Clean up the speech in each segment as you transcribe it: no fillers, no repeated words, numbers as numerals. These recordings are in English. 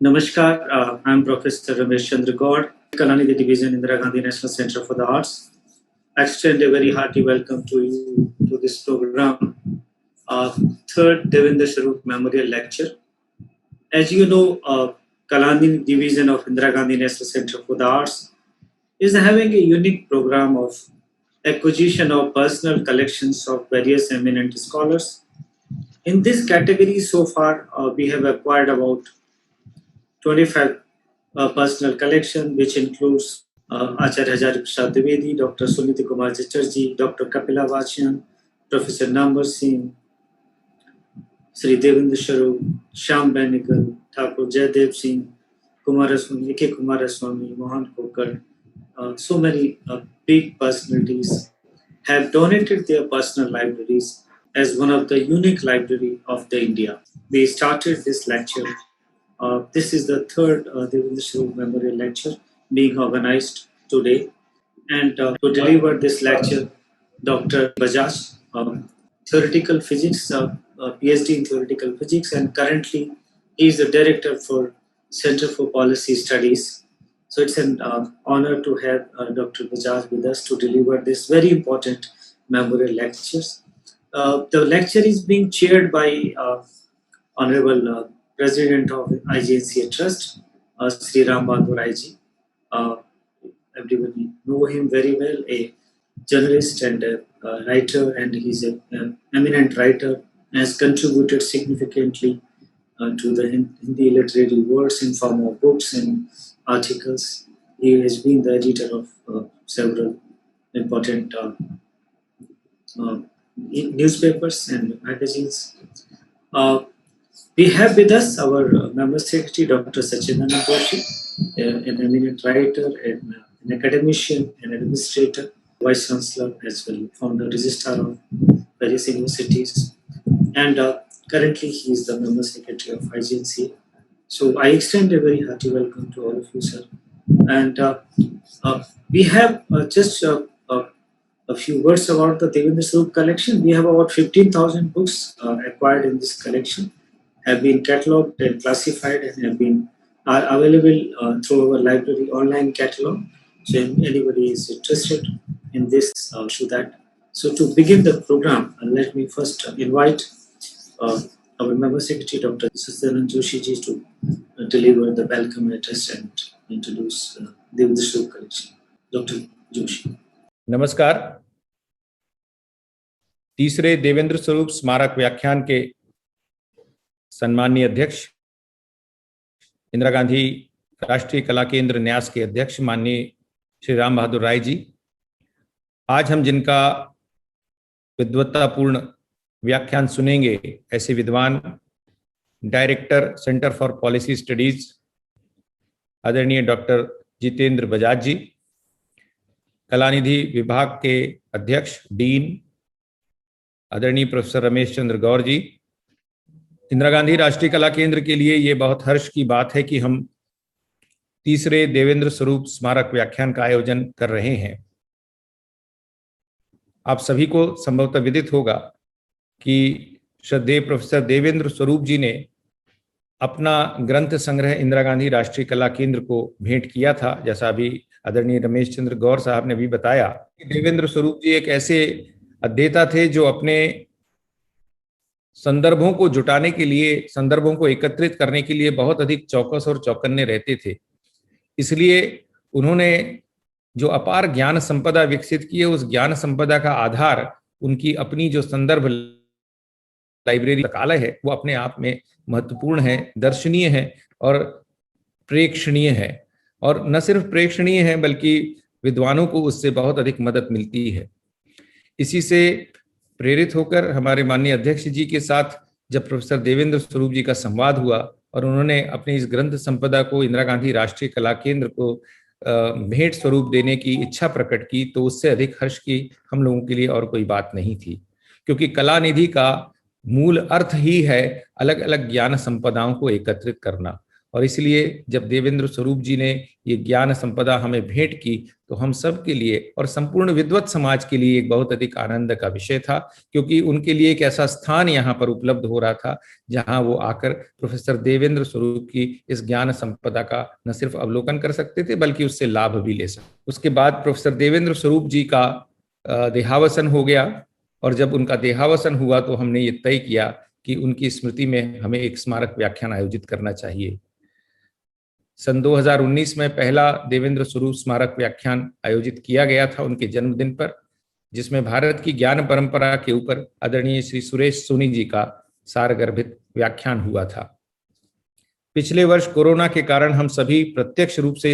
Namaskar, I'm Professor Ramesh Chandra Gaur, Kalanidhi Division, Indira Gandhi National Center for the Arts. I extend a very hearty welcome to you to this program, third Devendra Sharoop Memorial Lecture. As you know, Kalanidhi Division of Indira Gandhi National Center for the Arts is having a unique program of acquisition of personal collections of various eminent scholars. In this category, so far, we have acquired about 25 personal collection, which includes Acharya Hajari Prasad Dwivedi, Dr. Suniti Kumar Chatterjee, Dr. Kapila Vachian, Professor Nambar Singh, Sri Devendra Sharoop, Shyam Benegal, Thakur Jaidev Singh, Kumaraswamy, A.K. Kumaraswamy, Mohan Kokar. So many big personalities have donated their personal libraries as one of the unique library of the India. We started this lecture. This is the third Devendra Sharoop Memorial Lecture being organized today. And to deliver this lecture, Dr. Bajaj, theoretical physics, PhD in theoretical physics, and currently he is the director for Center for Policy Studies. So it's an honor to have Dr. Bajaj with us to deliver this very important memorial lectures. The lecture is being chaired by Honorable President of IGNCA Trust, Sri Ram Bahadur IG. Everybody know him very well, a journalist and a writer, and he's an eminent writer, has contributed significantly to the Hindi literary works in form of books and articles. He has been the editor of several important newspapers and magazines. We have with us our member secretary, Dr. Sachidanand Joshi, an eminent writer, an academician, an administrator, vice chancellor as well, founder, registrar of various universities, and currently he is the member secretary of IGNCA. So I extend a very hearty welcome to all of you, sir. And we have just a few words about the Devendra Sharoop collection. We have about 15,000 books acquired in this collection, have been catalogued and classified, and are available through our library online catalog. So if anybody is interested in this, should that. So to begin the program, let me first invite our member secretary, Dr. Sachidanand Joshi ji, to deliver the welcome address and introduce Devendra Sharoop collection. Dr. Joshi. नमस्कार। तीसरे देवेंद्र स्वरूप स्मारक व्याख्यान के सम्माननीय अध्यक्ष, इंदिरा गांधी राष्ट्रीय कला केंद्र न्यास के अध्यक्ष माननीय श्री राम बहादुर राय जी, आज हम जिनका विद्वत्तापूर्ण व्याख्यान सुनेंगे, ऐसे विद्वान director centre for policy studies आदरणीय डॉक्टर जितेंद्र बजाज जी, कलानिधि विभाग के अध्यक्ष डीन आदरणीय प्रोफेसर रमेश चंद्र गौर जी। इंदिरा गांधी राष्ट्रीय कला केंद्र के लिए ये बहुत हर्ष की बात है कि हम तीसरे देवेंद्र स्वरूप स्मारक व्याख्यान का आयोजन कर रहे हैं। आप सभी को संभवतः विदित होगा कि श्रद्धेय प्रोफेसर देवेंद्र स्वरूप जी ने अपना ग्रंथ संग्रह इंदिरा गांधी राष्ट्रीय कला केंद्र को भेंट किया था। जैसा अभी आदरणीय रमेश चंद्र गौर साहब ने भी बताया कि देवेंद्र स्वरूप जी एक ऐसे अध्येता थे जो अपने संदर्भों को जुटाने के लिए, संदर्भों को एकत्रित करने के लिए बहुत अधिक चौकस और चौकन्ने रहते थे। इसलिए उन्होंने जो अपार ज्ञान संपदा विकसित की है, उस ज्ञान संपदा का आधार उनकी अपनी जो संदर्भ लाइब्रेरी पुस्तकालय है, वो अपने आप में महत्वपूर्ण है, दर्शनीय है और प्रेक्षणीय है। और न सिर्फ प्रेक्षणीय है बल्कि विद्वानों को उससे बहुत अधिक मदद मिलती है। इसी से प्रेरित होकर हमारे माननीय अध्यक्ष जी के साथ जब प्रोफेसर देवेंद्र स्वरूप जी का संवाद हुआ और उन्होंने अपनी इस ग्रंथ संपदा को इंदिरा गांधी राष्ट्रीय कला केंद्र को भेंट स्वरूप देने की इच्छा प्रकट की, तो उससे अधिक हर्ष की हम लोगों के लिए और कोई बात नहीं थी, क्योंकि कला निधि का मूल अर्थ ही है अलग अलग ज्ञान संपदाओं को एकत्रित करना। और इसलिए जब देवेंद्र स्वरूप जी ने ये ज्ञान संपदा हमें भेंट की तो हम सब के लिए और संपूर्ण विद्वत समाज के लिए एक बहुत अधिक आनंद का विषय था, क्योंकि उनके लिए एक ऐसा स्थान यहाँ पर उपलब्ध हो रहा था जहाँ वो आकर प्रोफेसर देवेंद्र स्वरूप की इस ज्ञान संपदा का न सिर्फ अवलोकन कर सकते थे बल्कि उससे लाभ भी ले सकते। उसके बाद प्रोफेसर देवेंद्र स्वरूप जी का देहावसन हो गया, और जब उनका देहावसन हुआ तो हमने ये तय किया कि उनकी स्मृति में हमें एक स्मारक व्याख्यान आयोजित करना चाहिए। सन 2019 में पहला देवेंद्र स्वरूप स्मारक व्याख्यान आयोजित किया गया था उनके जन्मदिन पर, जिसमें भारत की ज्ञान परंपरा के ऊपर आदरणीय श्री सुरेश सोनी जी का सारगर्भित व्याख्यान हुआ था। पिछले वर्ष कोरोना के कारण हम सभी प्रत्यक्ष रूप से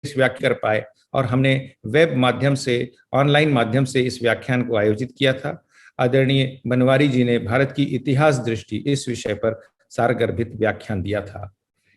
इस व्याख्यान कर पाए और हमने वेब माध्यम से, ऑनलाइन माध्यम से इस व्याख्यान को आयोजित किया था। आदरणीय बनवारी जी ने भारत की इतिहास दृष्टि इस विषय पर सारगर्भित व्याख्यान दिया था।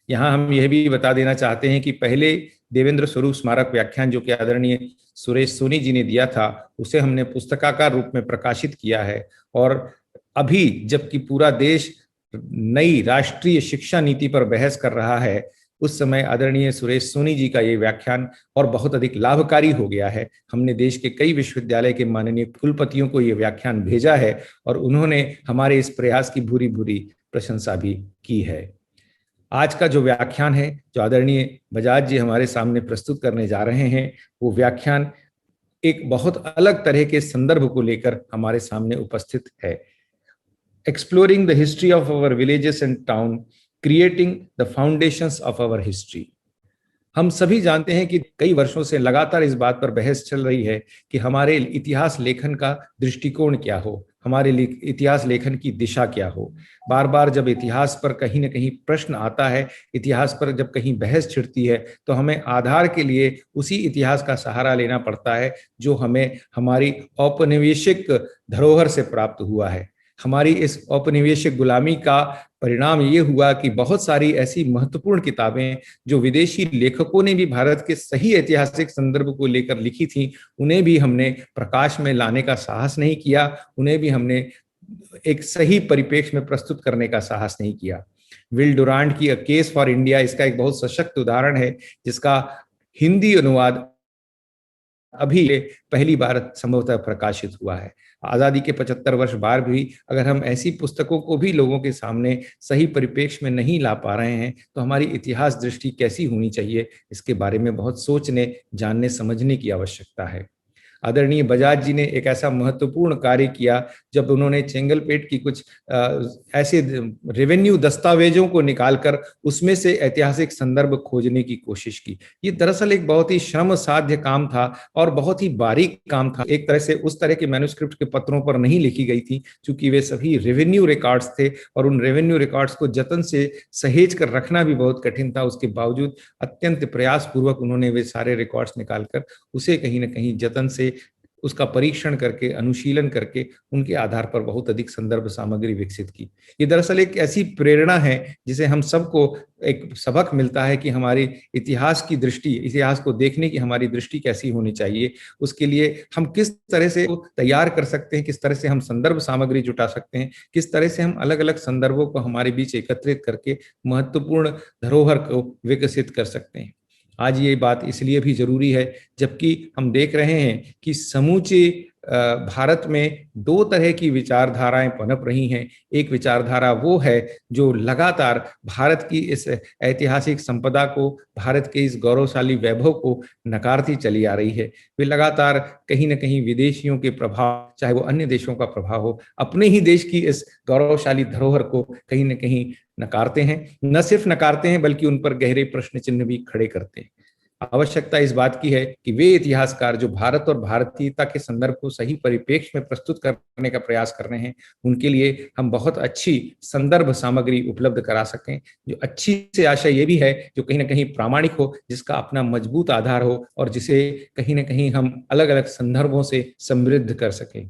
यहाँ हम यह भी बता देना चाहते हैं कि पहले देवेंद्र स्वरूप स्मारक व्याख्यान जो कि आदरणीय सुरेश सोनी जी ने दिया था, उसे हमने पुस्तकाकार रूप में प्रकाशित किया है। और अभी जबकि पूरा देश नई राष्ट्रीय शिक्षा नीति पर बहस कर रहा है, उस समय आदरणीय सुरेश सोनी जी का ये व्याख्यान और बहुत अधिक लाभकारी हो गया है। हमने देश के कई विश्वविद्यालय के माननीय कुलपतियों को ये व्याख्यान भेजा है और उन्होंने हमारे इस प्रयास की भूरी भूरी प्रशंसा भी की है। आज का जो व्याख्यान है, जो आदरणीय बजाज जी हमारे सामने प्रस्तुत करने जा रहे हैं, वो व्याख्यान एक बहुत अलग तरह के संदर्भ को लेकर हमारे सामने उपस्थित है। Exploring the history of our villages and town, creating the foundations of our history. हम सभी जानते हैं कि कई वर्षों से लगातार इस बात पर बहस चल रही है कि हमारे इतिहास लेखन का दृष्टिकोण क्या हो, हमारे इतिहास लेखन की दिशा क्या हो। बार बार जब इतिहास पर कहीं न कहीं प्रश्न आता है, इतिहास पर जब कहीं बहस छिड़ती है, तो हमें आधार के लिए उसी इतिहास का सहारा लेना पड़ता है जो हमें हमारी औपनिवेशिक धरोहर से प्राप्त हुआ है। हमारी इस औपनिवेशिक गुलामी का परिणाम ये हुआ कि बहुत सारी ऐसी महत्वपूर्ण किताबें जो विदेशी लेखकों ने भी भारत के सही ऐतिहासिक संदर्भ को लेकर लिखी थी, उन्हें भी हमने प्रकाश में लाने का साहस नहीं किया, उन्हें भी हमने एक सही परिप्रेक्ष्य में प्रस्तुत करने का साहस नहीं किया। विल डुरांट की अ केस फॉर इंडिया इसका एक बहुत सशक्त उदाहरण है, जिसका हिंदी अनुवाद अभी पहली बार संभवतः प्रकाशित हुआ है। आजादी के 75 वर्ष बाद भी अगर हम ऐसी पुस्तकों को भी लोगों के सामने सही परिप्रेक्ष्य में नहीं ला पा रहे हैं, तो हमारी इतिहास दृष्टि कैसी होनी चाहिए, इसके बारे में बहुत सोचने, जानने, समझने की आवश्यकता है। आदरणीय बजाज जी ने एक ऐसा महत्वपूर्ण कार्य किया जब उन्होंने चेंगलपेट की कुछ ऐसे रेवेन्यू दस्तावेजों को निकालकर उसमें से ऐतिहासिक संदर्भ खोजने की कोशिश की। ये दरअसल एक बहुत ही श्रम साध्य काम था और बहुत ही बारीक काम था। एक तरह से उस तरह के मैन्युस्क्रिप्ट के पत्रों पर नहीं लिखी गई थी, क्योंकि वे सभी रेवेन्यू रिकॉर्ड्स थे और उन रेवेन्यू रिकॉर्ड्स को जतन से सहेज कर रखना भी बहुत कठिन था। उसके बावजूद अत्यंत प्रयासपूर्वक उन्होंने वे सारे रिकॉर्ड्स निकालकर उसे कहीं न कहीं जतन से उसका परीक्षण करके, अनुशीलन करके उनके आधार पर बहुत अधिक संदर्भ सामग्री विकसित की। ये दरअसल एक ऐसी प्रेरणा है जिसे हम सबको एक सबक मिलता है कि हमारी इतिहास की दृष्टि, इतिहास को देखने की हमारी दृष्टि कैसी होनी चाहिए। उसके लिए हम किस तरह से तैयार कर सकते हैं, किस तरह से हम संदर्भ सामग्री जुटा सकते हैं, किस तरह से हम अलग अलग संदर्भों को हमारे बीच एकत्रित करके महत्वपूर्ण धरोहर को विकसित कर सकते हैं। आज ये बात इसलिए भी जरूरी है जबकि हम देख रहे हैं कि समूचे भारत में दो तरह की विचारधाराएं पनप रही हैं। एक विचारधारा वो है जो लगातार भारत की इस ऐतिहासिक संपदा को, भारत के इस गौरवशाली वैभव को नकारती चली आ रही है। वे लगातार कहीं न कहीं विदेशियों के प्रभाव, चाहे वो अन्य देशों का प्रभाव हो, अपने ही देश की इस गौरवशाली धरोहर को कहीं न कहीं नकारते हैं। न सिर्फ नकारते हैं बल्कि उन पर गहरे प्रश्न चिन्ह भी खड़े करते हैं। आवश्यकता इस बात की है कि वे इतिहासकार जो भारत और भारतीयता के संदर्भ को सही परिप्रेक्ष्य में प्रस्तुत करने का प्रयास कर रहे हैं, उनके लिए हम बहुत अच्छी संदर्भ सामग्री उपलब्ध करा सकें, जो अच्छी से आशय ये भी है जो कहीं ना कहीं प्रामाणिक हो, जिसका अपना मजबूत आधार हो और जिसे कहीं ना कहीं हम अलग अलग संदर्भों से समृद्ध कर सकें।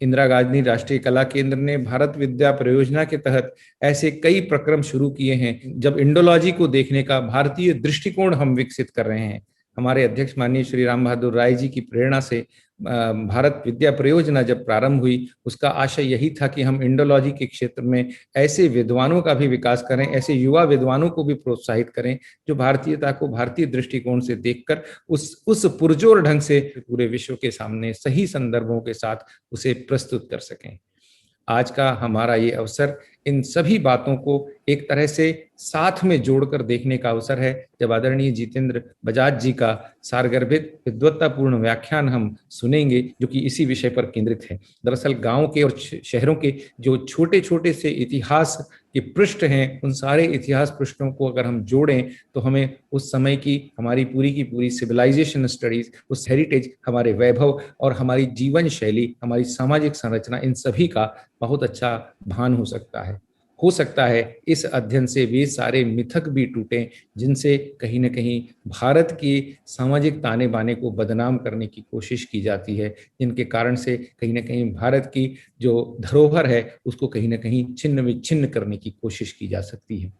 इंदिरा गांधी राष्ट्रीय कला केंद्र ने भारत विद्या परियोजना के तहत ऐसे कई प्रक्रम शुरू किए हैं जब इंडोलॉजी को देखने का भारतीय दृष्टिकोण हम विकसित कर रहे हैं। हमारे अध्यक्ष माननीय श्री राम बहादुर राय जी की प्रेरणा से भारत विद्या परियोजना जब प्रारंभ हुई, उसका आशय यही था कि हम इंडोलॉजी के क्षेत्र में ऐसे विद्वानों का भी विकास करें, ऐसे युवा विद्वानों को भी प्रोत्साहित करें जो भारतीयता को भारतीय दृष्टिकोण से देखकर उस पुरजोर ढंग से पूरे विश्व के सामने सही संदर्भों के साथ उसे प्रस्तुत कर सकें। आज का हमारा ये अवसर इन सभी बातों को एक तरह से साथ में जोड़कर देखने का अवसर है, जब आदरणीय जितेंद्र बजाज जी का सारगर्भित विद्वत्तापूर्ण व्याख्यान हम सुनेंगे जो कि इसी विषय पर केंद्रित है। दरअसल गांव के और शहरों के जो छोटे छोटे से इतिहास के पृष्ठ हैं, उन सारे इतिहास पृष्ठों को अगर हम जोड़ें तो हमें उस समय की हमारी पूरी की पूरी सिविलाइजेशन स्टडीज, उस हेरिटेज, हमारे वैभव और हमारी जीवन शैली, हमारी सामाजिक संरचना, इन सभी का बहुत अच्छा भान हो सकता है इस अध्ययन से वे सारे मिथक भी टूटें जिनसे कहीं न कहीं भारत की सामाजिक ताने बाने को बदनाम करने की कोशिश की जाती है, जिनके कारण से कहीं न कहीं भारत की जो धरोहर है उसको कहीं न कहीं छिन्न विच्छिन्न करने की कोशिश की जा सकती है।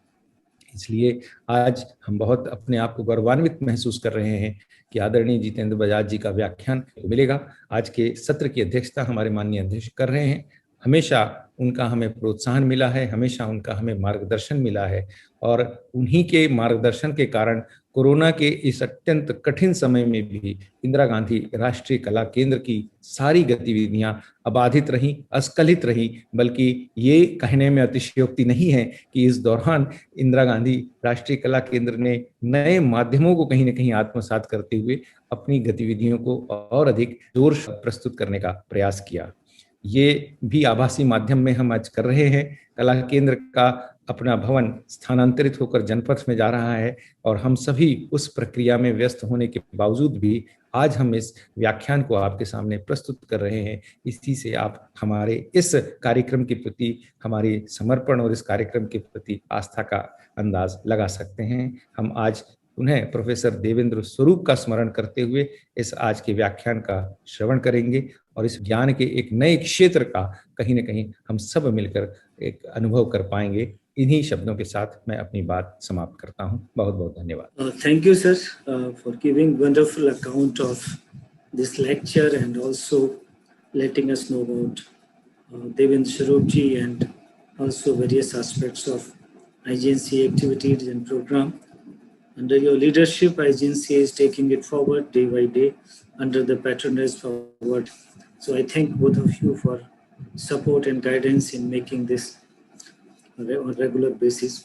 इसलिए आज हम बहुत अपने आप को गौरवान्वित महसूस कर रहे हैं कि आदरणीय जितेंद्र बजाज जी का व्याख्यान मिलेगा। आज के सत्र की अध्यक्षता हमारे माननीय अध्यक्ष कर रहे हैं। हमेशा उनका हमें प्रोत्साहन मिला है, हमेशा उनका हमें मार्गदर्शन मिला है और उन्हीं के मार्गदर्शन के कारण कोरोना के इस अत्यंत कठिन समय में भी इंदिरा गांधी राष्ट्रीय कला केंद्र की सारी गतिविधियां अबाधित रहीं, अस्खलित रहीं, बल्कि ये कहने में अतिशयोक्ति नहीं है कि इस दौरान इंदिरा गांधी राष्ट्रीय कला केंद्र ने नए माध्यमों को कहीं न कहीं आत्मसात करते हुए अपनी गतिविधियों को और अधिक जोर से प्रस्तुत करने का प्रयास किया। ये भी आभासी माध्यम में हम आज कर रहे हैं। कला केंद्र का अपना भवन स्थानांतरित होकर जनपथ में जा रहा है और हम सभी उस प्रक्रिया में व्यस्त होने के बावजूद भी आज हम इस व्याख्यान को आपके सामने प्रस्तुत कर रहे हैं। इसी से आप हमारे इस कार्यक्रम के प्रति हमारे समर्पण और इस कार्यक्रम के प्रति आस्था का अंदाज लगा सकते हैं। हम आज उन्हें प्रोफेसर देवेंद्र स्वरूप का स्मरण करते हुए इस आज के व्याख्यान का श्रवण करेंगे और इस ज्ञान के एक नए क्षेत्र का कहीं न कहीं हम सब मिलकर एक अनुभव कर पाएंगे। इन्हीं शब्दों के साथ मैं अपनी बात समाप्त करता हूं। बहुत बहुत धन्यवाद। Thank you, sir, for giving wonderful account of this lecture and also letting us know about Devendra Swarup ji and also various aspects of IGNCA activities and program. Under your leadership, IGNCA is taking it forward day by day under the patronage forward. So I thank both of you for support and guidance in making this on a regular basis.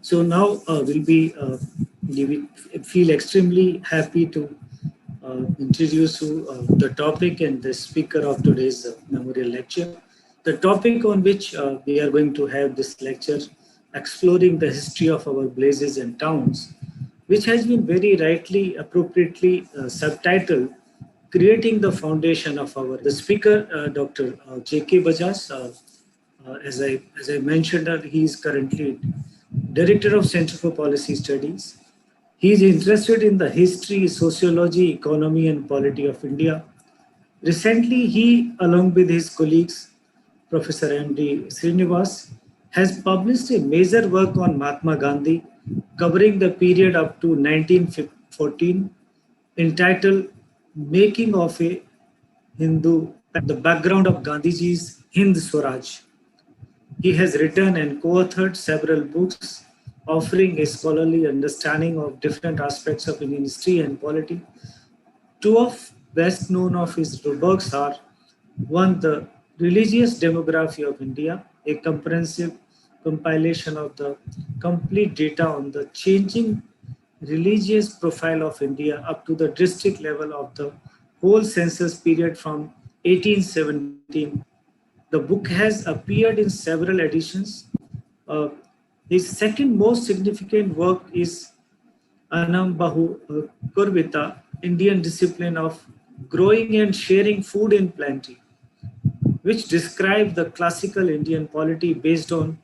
So now we feel extremely happy to introduce you the topic and the speaker of today's memorial lecture. The topic on which we are going to have this lecture, exploring the history of our places and towns, which has been very rightly, appropriately subtitled, Creating the Foundation of Our. The speaker, Dr. J.K. Bajaj, as I mentioned, he is currently Director of Center for Policy Studies. He is interested in the history, sociology, economy, and polity of India. Recently, he, along with his colleagues, Professor M.D. Srinivas, has published a major work on Mahatma Gandhi, covering the period up to 1914, entitled Making of a Hindu, the background of Gandhiji's Hind Swaraj. He has written and co-authored several books offering a scholarly understanding of different aspects of Indian history and polity. Two of best known of his works are: one, The Religious Demography of India, a comprehensive compilation of the complete data on the changing religious profile of India up to the district level of the whole census period from 1817. The book has appeared in several editions. His second most significant work is Anam Bahu Kurvita, Indian Discipline of Growing and Sharing Food in Plenty, which describes the classical Indian polity based on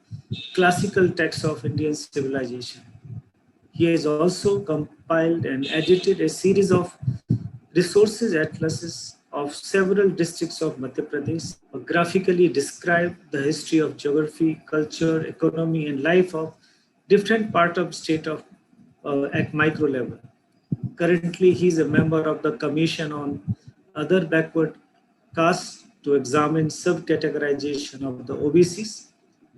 classical texts of Indian civilization. He has also compiled and edited a series of resources atlases of several districts of Madhya Pradesh, graphically describe the history of geography, culture, economy, and life of different parts of state of at micro level. Currently, he is a member of the Commission on Other Backward Castes to examine subcategorization of the OBCs.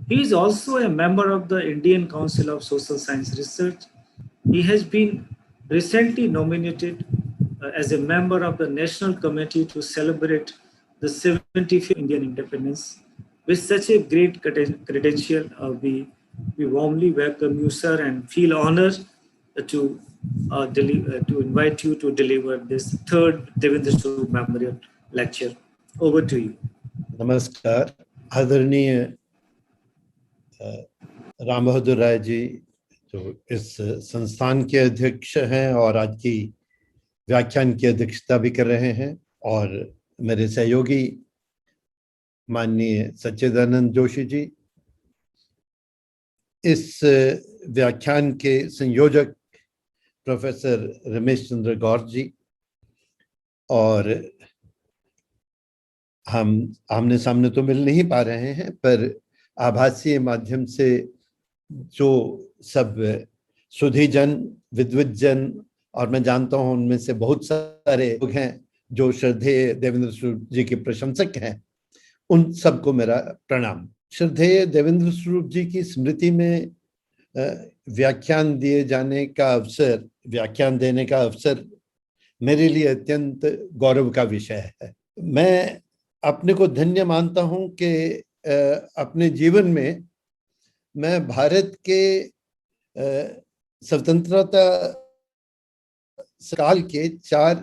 He is also a member of the Indian Council of Social Science Research. He has been recently nominated as a member of the National Committee to celebrate the 75th Indian independence. With such a great credential, we warmly welcome you, sir, and feel honored to to invite you to deliver this third Devendra Swarup Memorial Lecture. Over to you. नमस्कार। आदरणीय राम बहादुर राय जी जो इस संस्थान के अध्यक्ष हैं और आज की व्याख्यान की अध्यक्षता भी कर रहे हैं, और मेरे सहयोगी माननीय सच्चिदानंद जोशी जी, इस व्याख्यान के संयोजक प्रोफेसर रमेश चंद्र गौर जी, और हम आमने सामने तो मिल नहीं पा रहे हैं, पर आभासी माध्यम से जो सब सुधीजन, विद्वज्जन, और मैं जानता हूं उनमें से बहुत सारे लोग हैं जो श्रद्धेय देवेंद्र स्वरूप जी के प्रशंसक हैं, उन सबको मेरा प्रणाम। श्रद्धेय देवेंद्र स्वरूप जी की स्मृति में व्याख्यान देने का अवसर मेरे लिए अत्यंत गौरव का विषय है। मैं अपने को धन्य मानता हूं कि अपने जीवन में मैं भारत के स्वतंत्रता काल के 4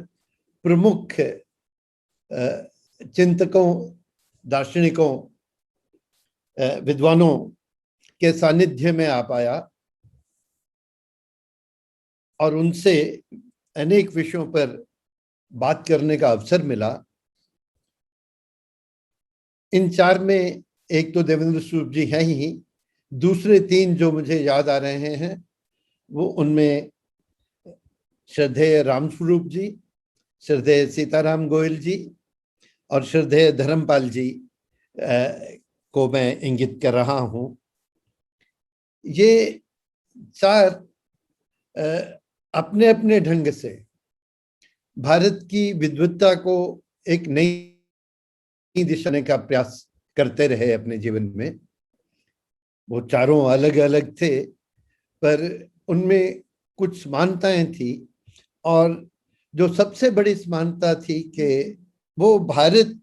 प्रमुख चिंतकों, दार्शनिकों, विद्वानों के सानिध्य में आ पाया और उनसे अनेक विषयों पर बात करने का अवसर मिला। इन 4 में एक तो देवेंद्र स्वरूप जी हैं ही, दूसरे 3 जो मुझे याद आ रहे हैं वो उनमें श्रद्धेय रामस्वरूप जी, श्रद्धेय सीताराम गोयल जी और श्रद्धेय धर्मपाल जी को मैं इंगित कर रहा हूं। ये 4 अपने अपने ढंग से भारत की विद्वत्ता को एक नई दिशा देने का प्रयास करते रहे अपने जीवन में। वो चारों अलग अलग थे, पर उनमें कुछ समानताएं थी, और जो सबसे बड़ी समानता थी कि वो भारत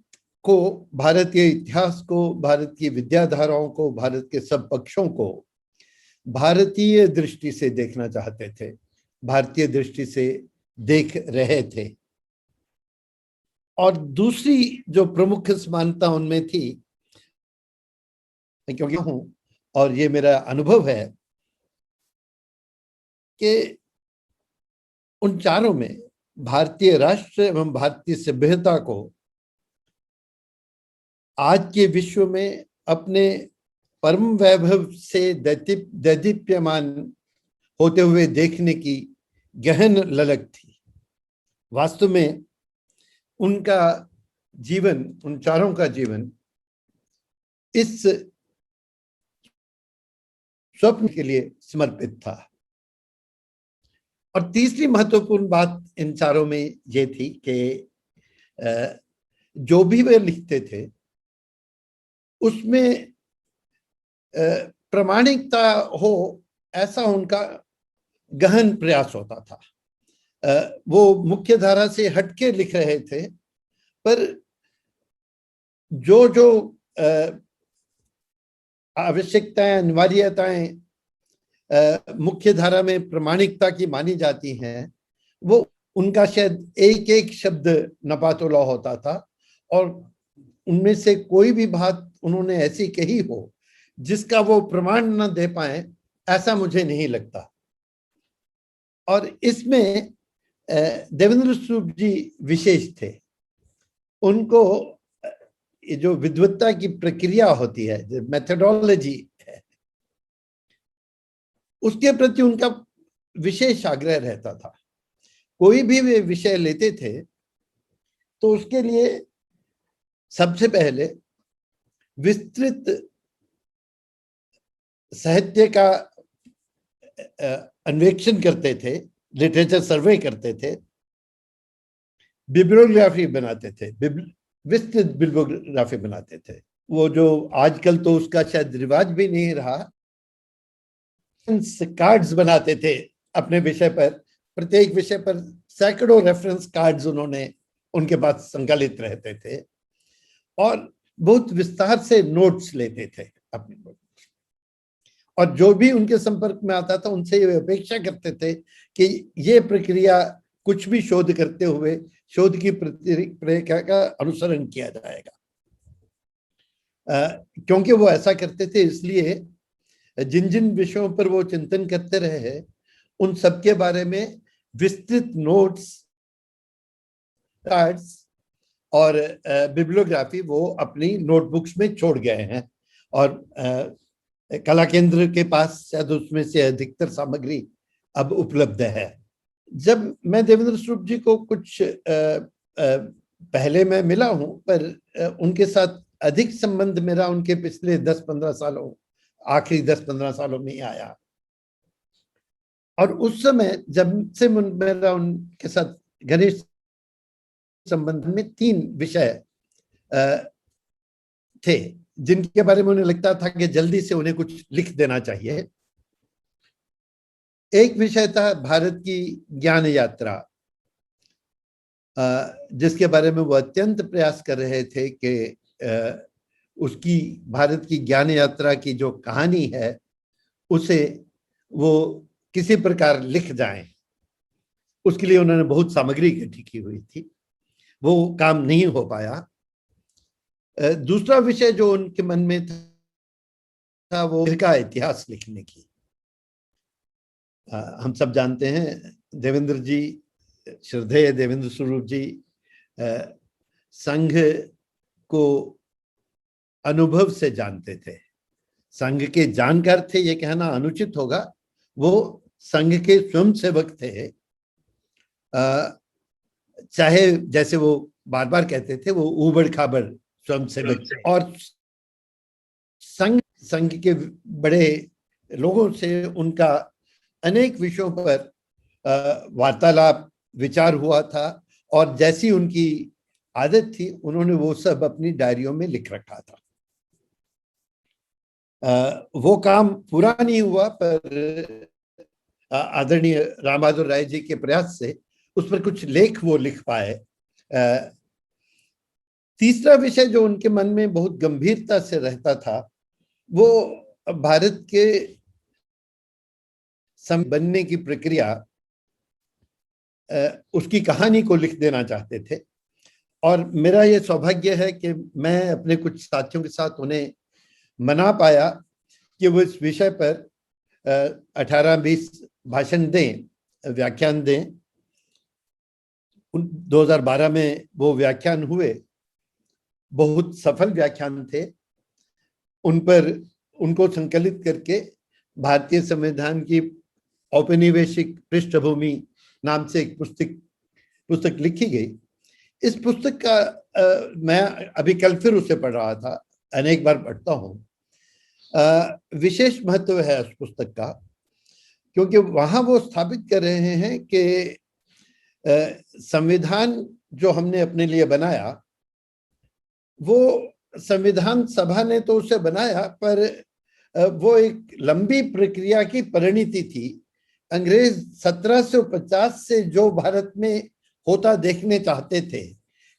को, भारत के इतिहास को, भारत की विद्याधाराओं को, भारत के सब पक्षों को भारतीय दृष्टि से देखना चाहते थे, भारतीय दृष्टि से देख रहे थे। और दूसरी जो प्रमुख समानता उनमें थी, क्योंकि हूं और ये मेरा अनुभव है कि उन चारों में भारतीय राष्ट्र एवं भारतीय सभ्यता को आज के विश्व में अपने परम वैभव से दैदीप्यमान होते हुए देखने की गहन ललक थी। वास्तव में उनका जीवन, उन चारों का जीवन इस स्वप्न के लिए समर्पित था। और तीसरी महत्वपूर्ण बात इन चारों में ये थी कि जो भी वे लिखते थे उसमें प्रामाणिकता हो, ऐसा उनका गहन प्रयास होता था। वो मुख्य धारा से हटके लिख रहे थे, पर जो जो आवश्यकताएं, अनिवार्यताएं मुख्य धारा में प्रामाणिकता की मानी जाती हैं, वो उनका शायद एक एक शब्द नपातुला होता था, और उनमें से कोई भी बात उन्होंने ऐसी कही हो जिसका वो प्रमाण न दे पाए, ऐसा मुझे नहीं लगता। और इसमें देवेंद्र स्वरूप जी विशेष थे। उनको ये जो विद्वत्ता की प्रक्रिया होती है, जो मेथोडोलॉजी है, उसके प्रति उनका विशेष आग्रह रहता था। कोई भी वे विषय लेते थे तो उसके लिए सबसे पहले विस्तृत साहित्य का अन्वेषण करते थे, लिटरेचर सर्वे करते थे, बिब्लियोग्राफी बनाते थे, विस्तृत बिब्लियोग्राफी बनाते थे। वो जो आजकल तो उसका शायद रिवाज भी नहीं रहा, कार्ड्स बनाते थे अपने विषय पर, प्रत्येक विषय पर सैकड़ों रेफरेंस कार्ड्स उन्होंने उनके पास संकलित रहते थे और बहुत विस्तार से नोट्स लेते थे अपने। और जो भी उनके संपर्क में आता था उनसे ये अपेक्षा करते थे कि ये प्रक्रिया कुछ भी शोध करते हुए शोध की प्रक्रिया का अनुसरण किया जाएगा। क्योंकि वो ऐसा करते थे, इसलिए जिन जिन विषयों पर वो चिंतन करते रहे हैं उन सबके बारे में विस्तृत नोट्स, कार्ड्स और बिब्लियोग्राफी वो अपनी नोटबुक्स में छोड़ गए हैं। और कला केंद्र के पास शायद उसमें से अधिकतर सामग्री अब उपलब्ध है। जब मैं देवेंद्र स्वरूप जी को कुछ पहले मैं मिला हूं, पर उनके साथ अधिक संबंध मेरा उनके पिछले 10-15 सालों, आखिरी 10-15 सालों में ही आया। और उस समय जब से मेरा उनके साथ घनिष्ठ संबंध में 3 विषय थे जिनके बारे में उन्हें लगता था कि जल्दी से उन्हें कुछ लिख देना चाहिए। एक विषय था भारत की ज्ञान यात्रा, जिसके बारे में वो अत्यंत प्रयास कर रहे थे कि उसकी, भारत की ज्ञान यात्रा की जो कहानी है उसे वो किसी प्रकार लिख जाएं। उसके लिए उन्होंने बहुत सामग्री इकट्ठी की हुई थी, वो काम नहीं हो पाया। दूसरा विषय जो उनके मन में था वो का इतिहास लिखने की। हम सब जानते हैं देवेंद्र जी, श्रद्धेय देवेंद्र स्वरूप जी संघ को अनुभव से जानते थे। संघ के जानकार थे ये कहना अनुचित होगा, वो संघ के स्वयंसेवक थे। चाहे जैसे वो बार बार कहते थे वो ऊबड़ खाबड़ स्वयंसेवक थे, और संघ के बड़े लोगों से उनका अनेक विषयों पर वार्तालाप, विचार हुआ था। और जैसी उनकी आदत थी उन्होंने वो सब अपनी डायरियों में लिख रखा था। वो काम पूरा नहीं हुआ, पर आदरणीय राम बहादुर राय जी के प्रयास से उस पर कुछ लेख वो लिख पाए। तीसरा विषय जो उनके मन में बहुत गंभीरता से रहता था वो भारत के बनने की प्रक्रिया, उसकी कहानी को लिख देना चाहते थे। और मेरा ये सौभाग्य है कि मैं अपने कुछ साथियों के साथ उन्हें मना पाया कि वो इस विषय पर 18-20 भाषण दें, व्याख्यान दें। 2012 में वो व्याख्यान हुए, बहुत सफल व्याख्यान थे। उन पर उनको संकलित करके भारतीय संविधान की औपनिवेशिक पृष्ठभूमि नाम से एक पुस्तक लिखी गई। इस पुस्तक का मैं अभी कल फिर उसे पढ़ रहा था, अनेक बार पढ़ता हूँ। विशेष महत्व है उस पुस्तक का, क्योंकि वहां वो स्थापित कर रहे हैं कि संविधान जो हमने अपने लिए बनाया, वो संविधान सभा ने तो उसे बनाया, पर वो एक लंबी प्रक्रिया की परिणति थी। अंग्रेज 1750 से जो भारत में होता देखने चाहते थे,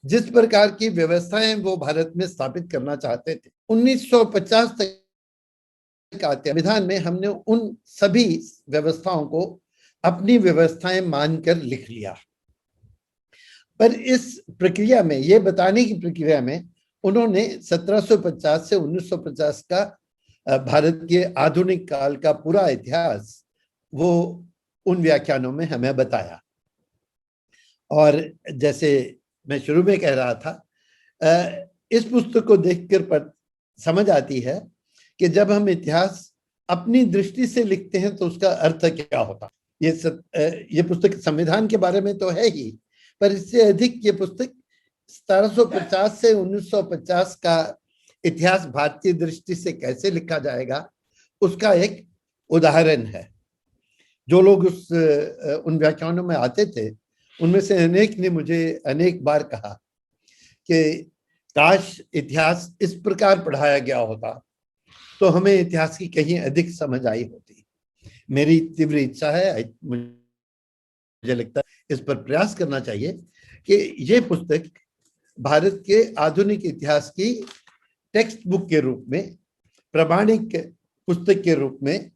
जिस प्रकार की व्यवस्थाएं वो भारत में स्थापित करना चाहते थे, 1950 तक आते संविधान में हमने उन सभी व्यवस्थाओं को अपनी व्यवस्थाएं मानकर लिख लिया। पर इस प्रक्रिया में, ये बताने की प्रक्रिया में, उन्होंने 1750 से 1950 का भारत के आधुनिक काल का पूरा इतिहास वो उन व्याख्यानों में हमें बताया। और जैसे मैं शुरू में कह रहा था, इस पुस्तक को देखकर पर समझ आती है कि जब हम इतिहास अपनी दृष्टि से लिखते हैं तो उसका अर्थ क्या होता। ये पुस्तक संविधान के बारे में तो है ही, पर इससे अधिक ये पुस्तक 1750 से 1950 का इतिहास भारतीय दृष्टि से कैसे लिखा जाएगा उसका एक उदाहरण है। जो लोग उन व्याख्यानों में आते थे, उनमें से अनेक ने मुझे अनेक बार कहा कि काश इतिहास इस प्रकार पढ़ाया गया होता तो हमें इतिहास की कहीं अधिक समझ आई होती। मेरी तीव्र इच्छा है, मुझे लगता है इस पर प्रयास करना चाहिए कि ये पुस्तक भारत के आधुनिक इतिहास की टेक्स्ट बुक के रूप में, प्रामाणिक पुस्तक के रूप में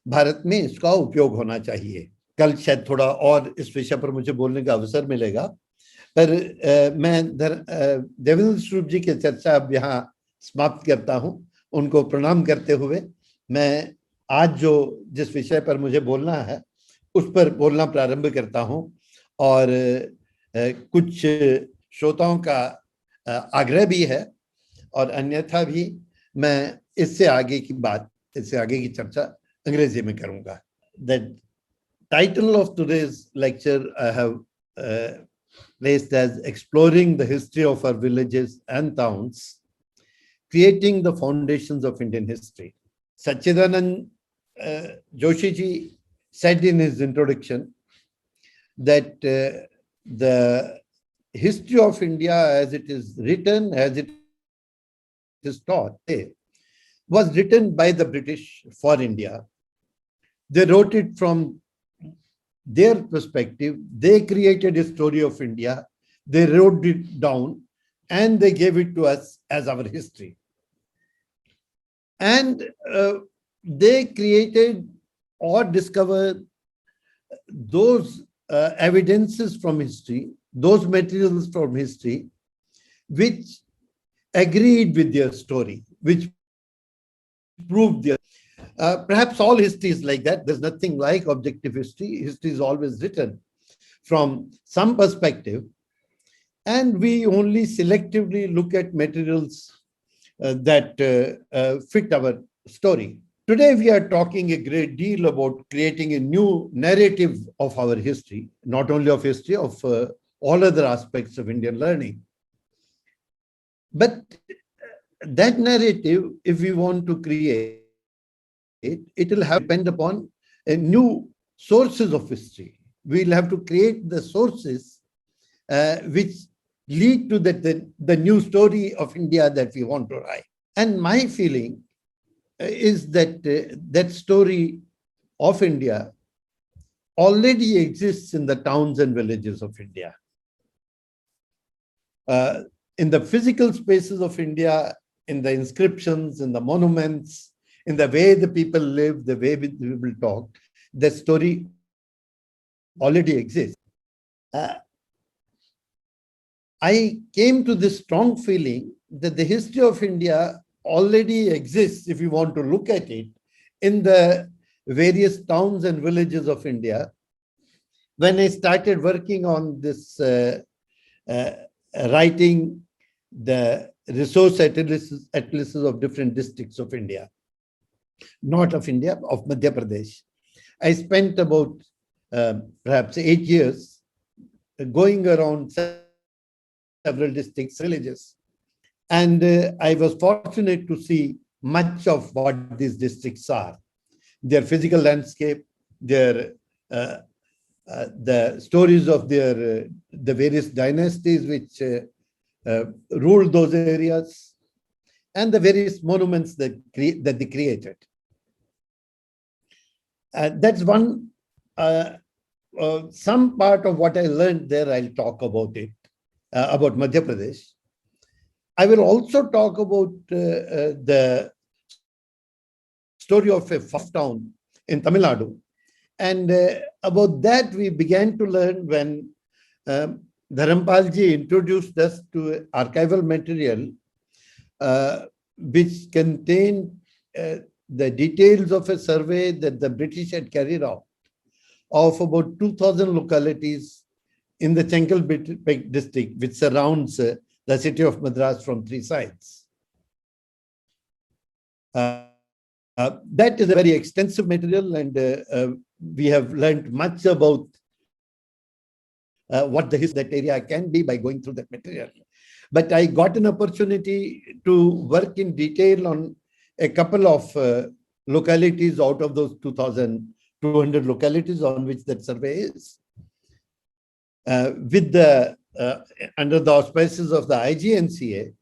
भारत में इसका उपयोग होना चाहिए। कल शायद थोड़ा और इस विषय पर मुझे बोलने का अवसर मिलेगा, पर मैं देवेंद्र स्वरूप जी की चर्चा अब यहाँ समाप्त करता हूँ। उनको प्रणाम करते हुए मैं आज जिस विषय पर मुझे बोलना है उस पर बोलना प्रारंभ करता हूँ, और कुछ श्रोताओं का आग्रह भी है और अन्यथा भी मैं इससे आगे की चर्चा अंग्रेजी में करूँगा। The title of today's lecture I have placed as Exploring the History of Our Villages and Towns, Creating the Foundations of Indian History. Sachidanand Joshi ji said in his introduction that the history of India as it is written, as it is taught, was written by the British for India. They wrote it from their perspective. They created a story of India. They wrote it down and they gave it to us as our history. And they created or discovered those evidences from history, those materials from history, which agreed with their story, which proved their. Perhaps all history is like that. There's nothing like objective history. History is always written from some perspective, and we only selectively look at materials that fit our story. Today, we are talking a great deal about creating a new narrative of our history, not only of history, of all other aspects of Indian learning. But that narrative, if we want to create, it will have to depend upon a new sources of history. We'll have to create the sources which lead to the new story of India that we want to write. And my feeling is that that story of India already exists in the towns and villages of India. In the physical spaces of India, in the inscriptions, in the monuments, in the way the people live, the way the people talk, the story already exists. I came to this strong feeling that the history of India already exists, if you want to look at it, in the various towns and villages of India. When I started working on this, writing the resource atlases of different districts of India, not of India, of Madhya Pradesh, I spent about perhaps 8 years going around several districts, villages. And I was fortunate to see much of what these districts are. Their physical landscape, their the stories of their the various dynasties which ruled those areas, and the various monuments that they created. That's one, some part of what I learned there. I'll talk about it, about Madhya Pradesh. I will also talk about the story of a first town in Tamil Nadu. And about that, we began to learn when Dharampalji introduced us to archival material which contained the details of a survey that the British had carried out of about 2,000 localities in the Chengalpet district, which surrounds the city of Madras from 3 sides. That is a very extensive material, and we have learned much about what the history of that area can be by going through that material. But I got an opportunity to work in detail on a couple of localities out of those 2,000 200 localities on which that survey is. Under the auspices of the IGNCA,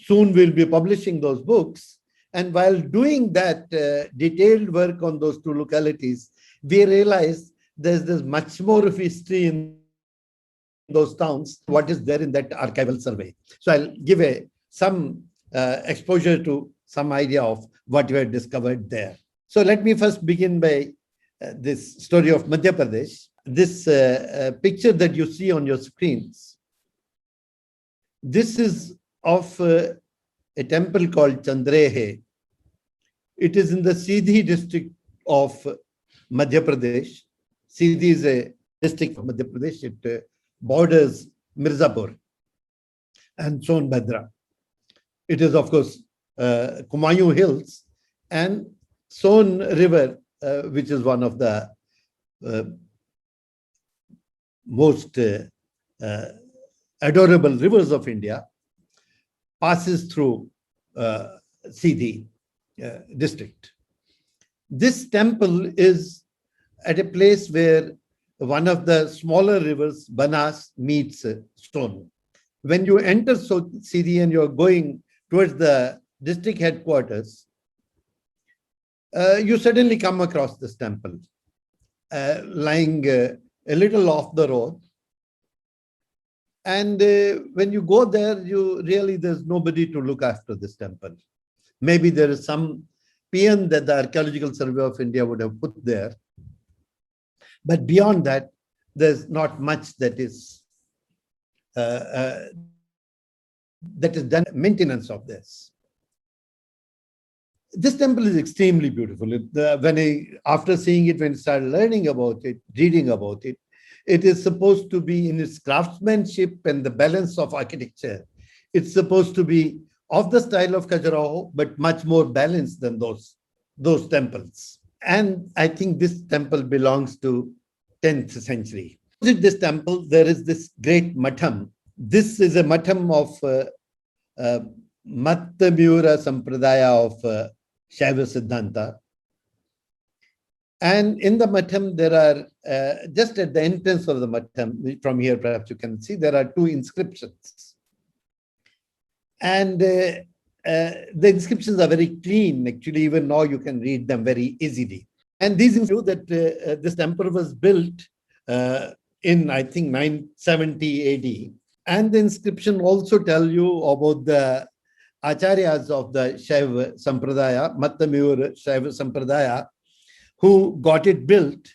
soon we'll be publishing those books. And while doing that detailed work on those 2 localities, we realized there's much more of history in those towns, what is there in that archival survey. So I'll give some exposure to some idea of what we have discovered there. So let me first begin by this story of Madhya Pradesh. This picture that you see on your screens, this is of a temple called Chandrehe. It is in the Sindhi district of Madhya Pradesh. Sindhi is a district of Madhya Pradesh. It borders Mirzapur and Sonbhadra. It is, of course, Kumayu Hills and Son River, which is one of the most adorable rivers of India, passes through Sindhi district. This temple is at a place where one of the smaller rivers, Banas, meets Son. When you enter Sindhi and you're going towards the district headquarters, you suddenly come across this temple lying a little off the road. And when you go there, there's nobody to look after this temple. Maybe there is some paean that the Archaeological Survey of India would have put there. But beyond that, there's not much that is done maintenance of this. This temple is extremely beautiful. After seeing it, when I started learning about it, reading about it, it is supposed to be in its craftsmanship and the balance of architecture. It's supposed to be of the style of Khajuraho, but much more balanced than those temples. And I think this temple belongs to 10th century. Opposite this temple, there is this great matham. This is a matham of Mattamura Sampradaya of Shaiva Siddhanta. And in the matham, there are, just at the entrance of the matham, from here perhaps you can see, there are 2 inscriptions. And the inscriptions are very clean. Actually, even now you can read them very easily. And these show that this temple was built in, I think, 970 AD. And the inscription also tell you about the acharyas of the Shaiva Sampradaya, Mattamura Shaiva Sampradaya, who got it built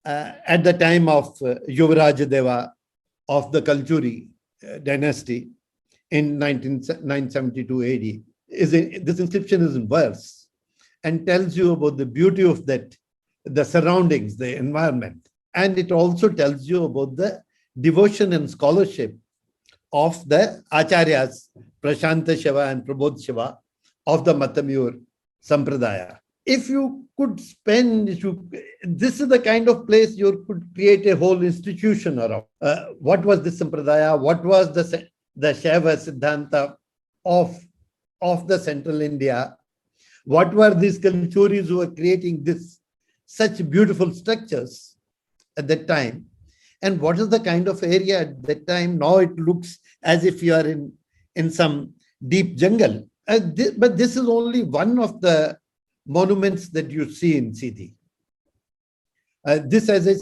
at the time of Yuvarajadeva of the Kaljuri dynasty in 972 AD. This inscription is in verse and tells you about the beauty of that, the surroundings, the environment. And it also tells you about the devotion and scholarship of the acharyas, Prashanta Shiva and Prabodh Shiva of the Mattamur Sampradaya. If you could spend, this is the kind of place you could create a whole institution around. What was this Sampradaya? What was the Shaiva Siddhanta of the Central India? What were these Kalchuris who were creating such beautiful structures at that time? And what is the kind of area at that time? Now it looks as if you are in some deep jungle. But this is only one of the monuments that you see in Sindhi. This, as I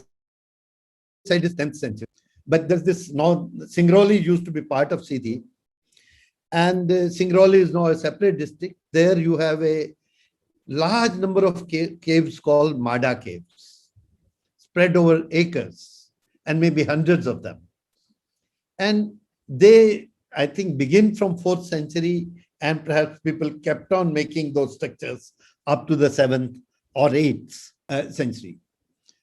said, is 10th century. But there's this now, Singrauli used to be part of Sindhi. And Singrauli is now a separate district. There you have a large number of caves called Mada caves, spread over acres and maybe hundreds of them. And they, I think, begin from 4th century, and perhaps people kept on making those structures up to the 7th or 8th century.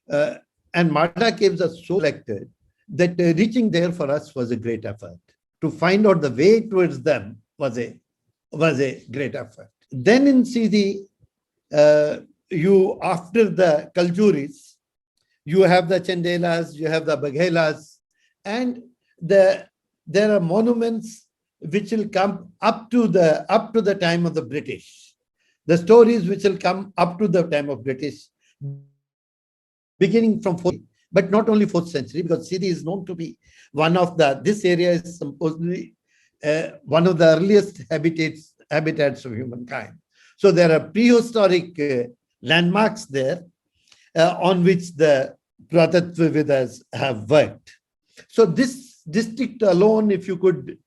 And Mada caves are so selected that reaching there for us was a great effort. To find out the way towards them was a great effort. Then in Sindhi, after the Kaljuris, you have the Chandelas, you have the Baghelas, and there are monuments which will come up to the time of the British. The stories which will come up to the time of British, beginning from 4th, but not only 4th century, because Sindh is known to be one of the, this area is supposedly one of the earliest habitats of humankind. So there are prehistoric landmarks there on which the Puratatvavidas have worked. So this district alone, if you could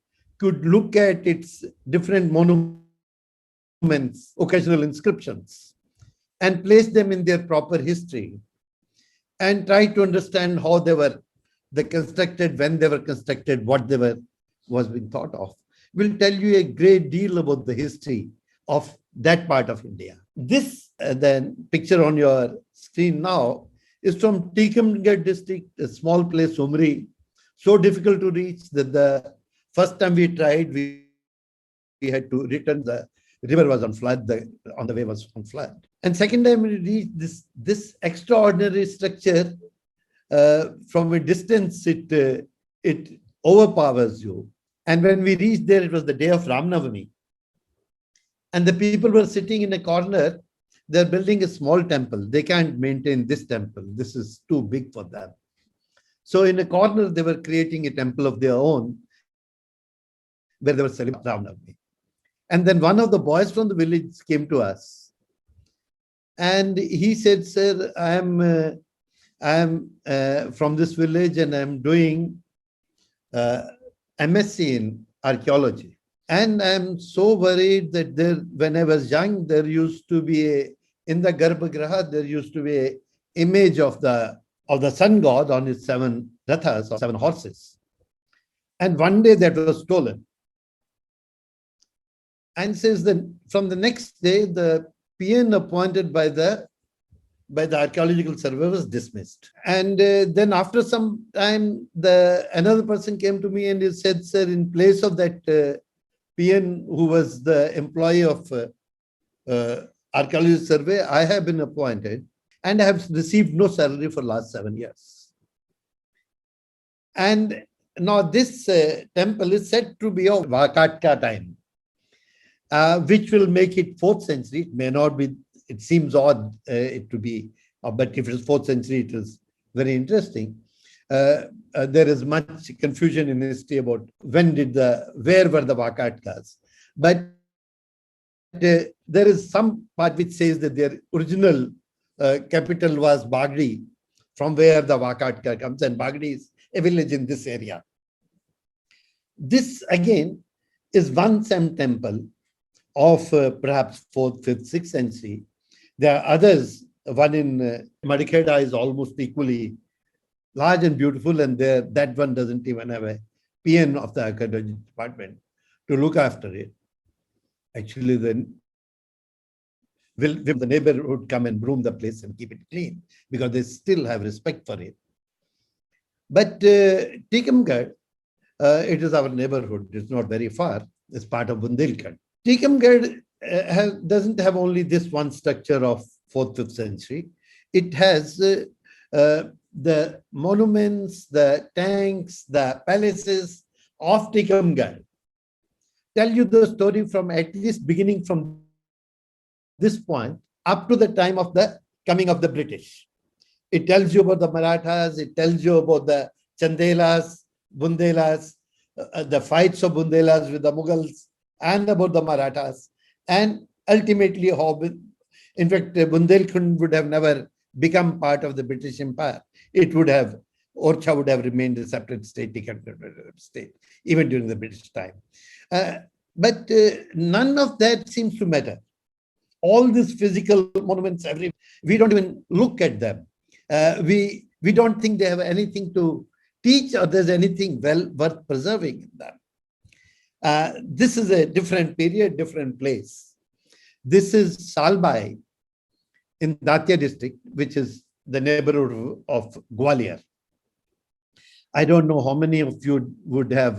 look at its different monuments, occasional inscriptions, and place them in their proper history, and try to understand how they were constructed, when they were constructed, what they were was being thought of, will tell you a great deal about the history of that part of India. This then picture on your screen now is from Tikamgarh district, a small place, Umri, so difficult to reach that the first time we tried, we had to return. The river was on flood, on the way was on flood. And second time we reached this extraordinary structure, from a distance, it overpowers you. And when we reached there, it was the day of Ram Navami. And the people were sitting in a corner. They're building a small temple. They can't maintain this temple. This is too big for them. So in a corner, they were creating a temple of their own where they were celebrating Ram Navami. And then one of the boys from the village came to us. And he said, "Sir, I am from this village and I'm doing MSc in archaeology. And I'm so worried that when I was young, there used to be in the Garbhagriha, there used to be an image of the sun god on his 7 rathas or 7 horses. And one day that was stolen." And says that from the next day, the PN appointed by the archaeological survey was dismissed. And then after some time, another person came to me and he said, "Sir, in place of that PN who was the employee of archaeological survey, I have been appointed and I have received no salary for last 7 years." And now this temple is said to be of Vakatka time, which will make it 4th century. It may not be, it seems odd it to be, but if it's 4th century, it is very interesting. There is much confusion in history about where were the Vakatkas. But there is some part which says that their original capital was Bagdi, from where the Vakatka comes, and Bagdi is a village in this area. This again is one Sam temple of perhaps 4th, 5th, 6th century. There are others. One in Madikheda is almost equally large and beautiful, and that one doesn't even have a PN of the archaeology department to look after it. Actually, then will the neighborhood come and broom the place and keep it clean, because they still have respect for it. But Tikamgarh, it is our neighborhood. It's not very far. It's part of Bundelkhand. Tikamgarh doesn't have only this one structure of 4th, 5th century. It has the monuments, the tanks, the palaces of Tikamgarh. Tell you the story from at least beginning from this point up to the time of the coming of the British. It tells you about the Marathas, it tells you about the Chandelas, Bundelas, the fights of Bundelas with the Mughals, and about the Marathas, and ultimately how, in fact, Bundelkhand would have never become part of the British Empire. It would have, Orcha would have remained a separate state, even during the British time. But none of that seems to matter. All these physical monuments, we don't even look at them. We don't think they have anything to teach, or there's anything well worth preserving in them. This is a different period, different place. This is Salbai in Datia district, which is the neighborhood of Gwalior. I don't know how many of you would have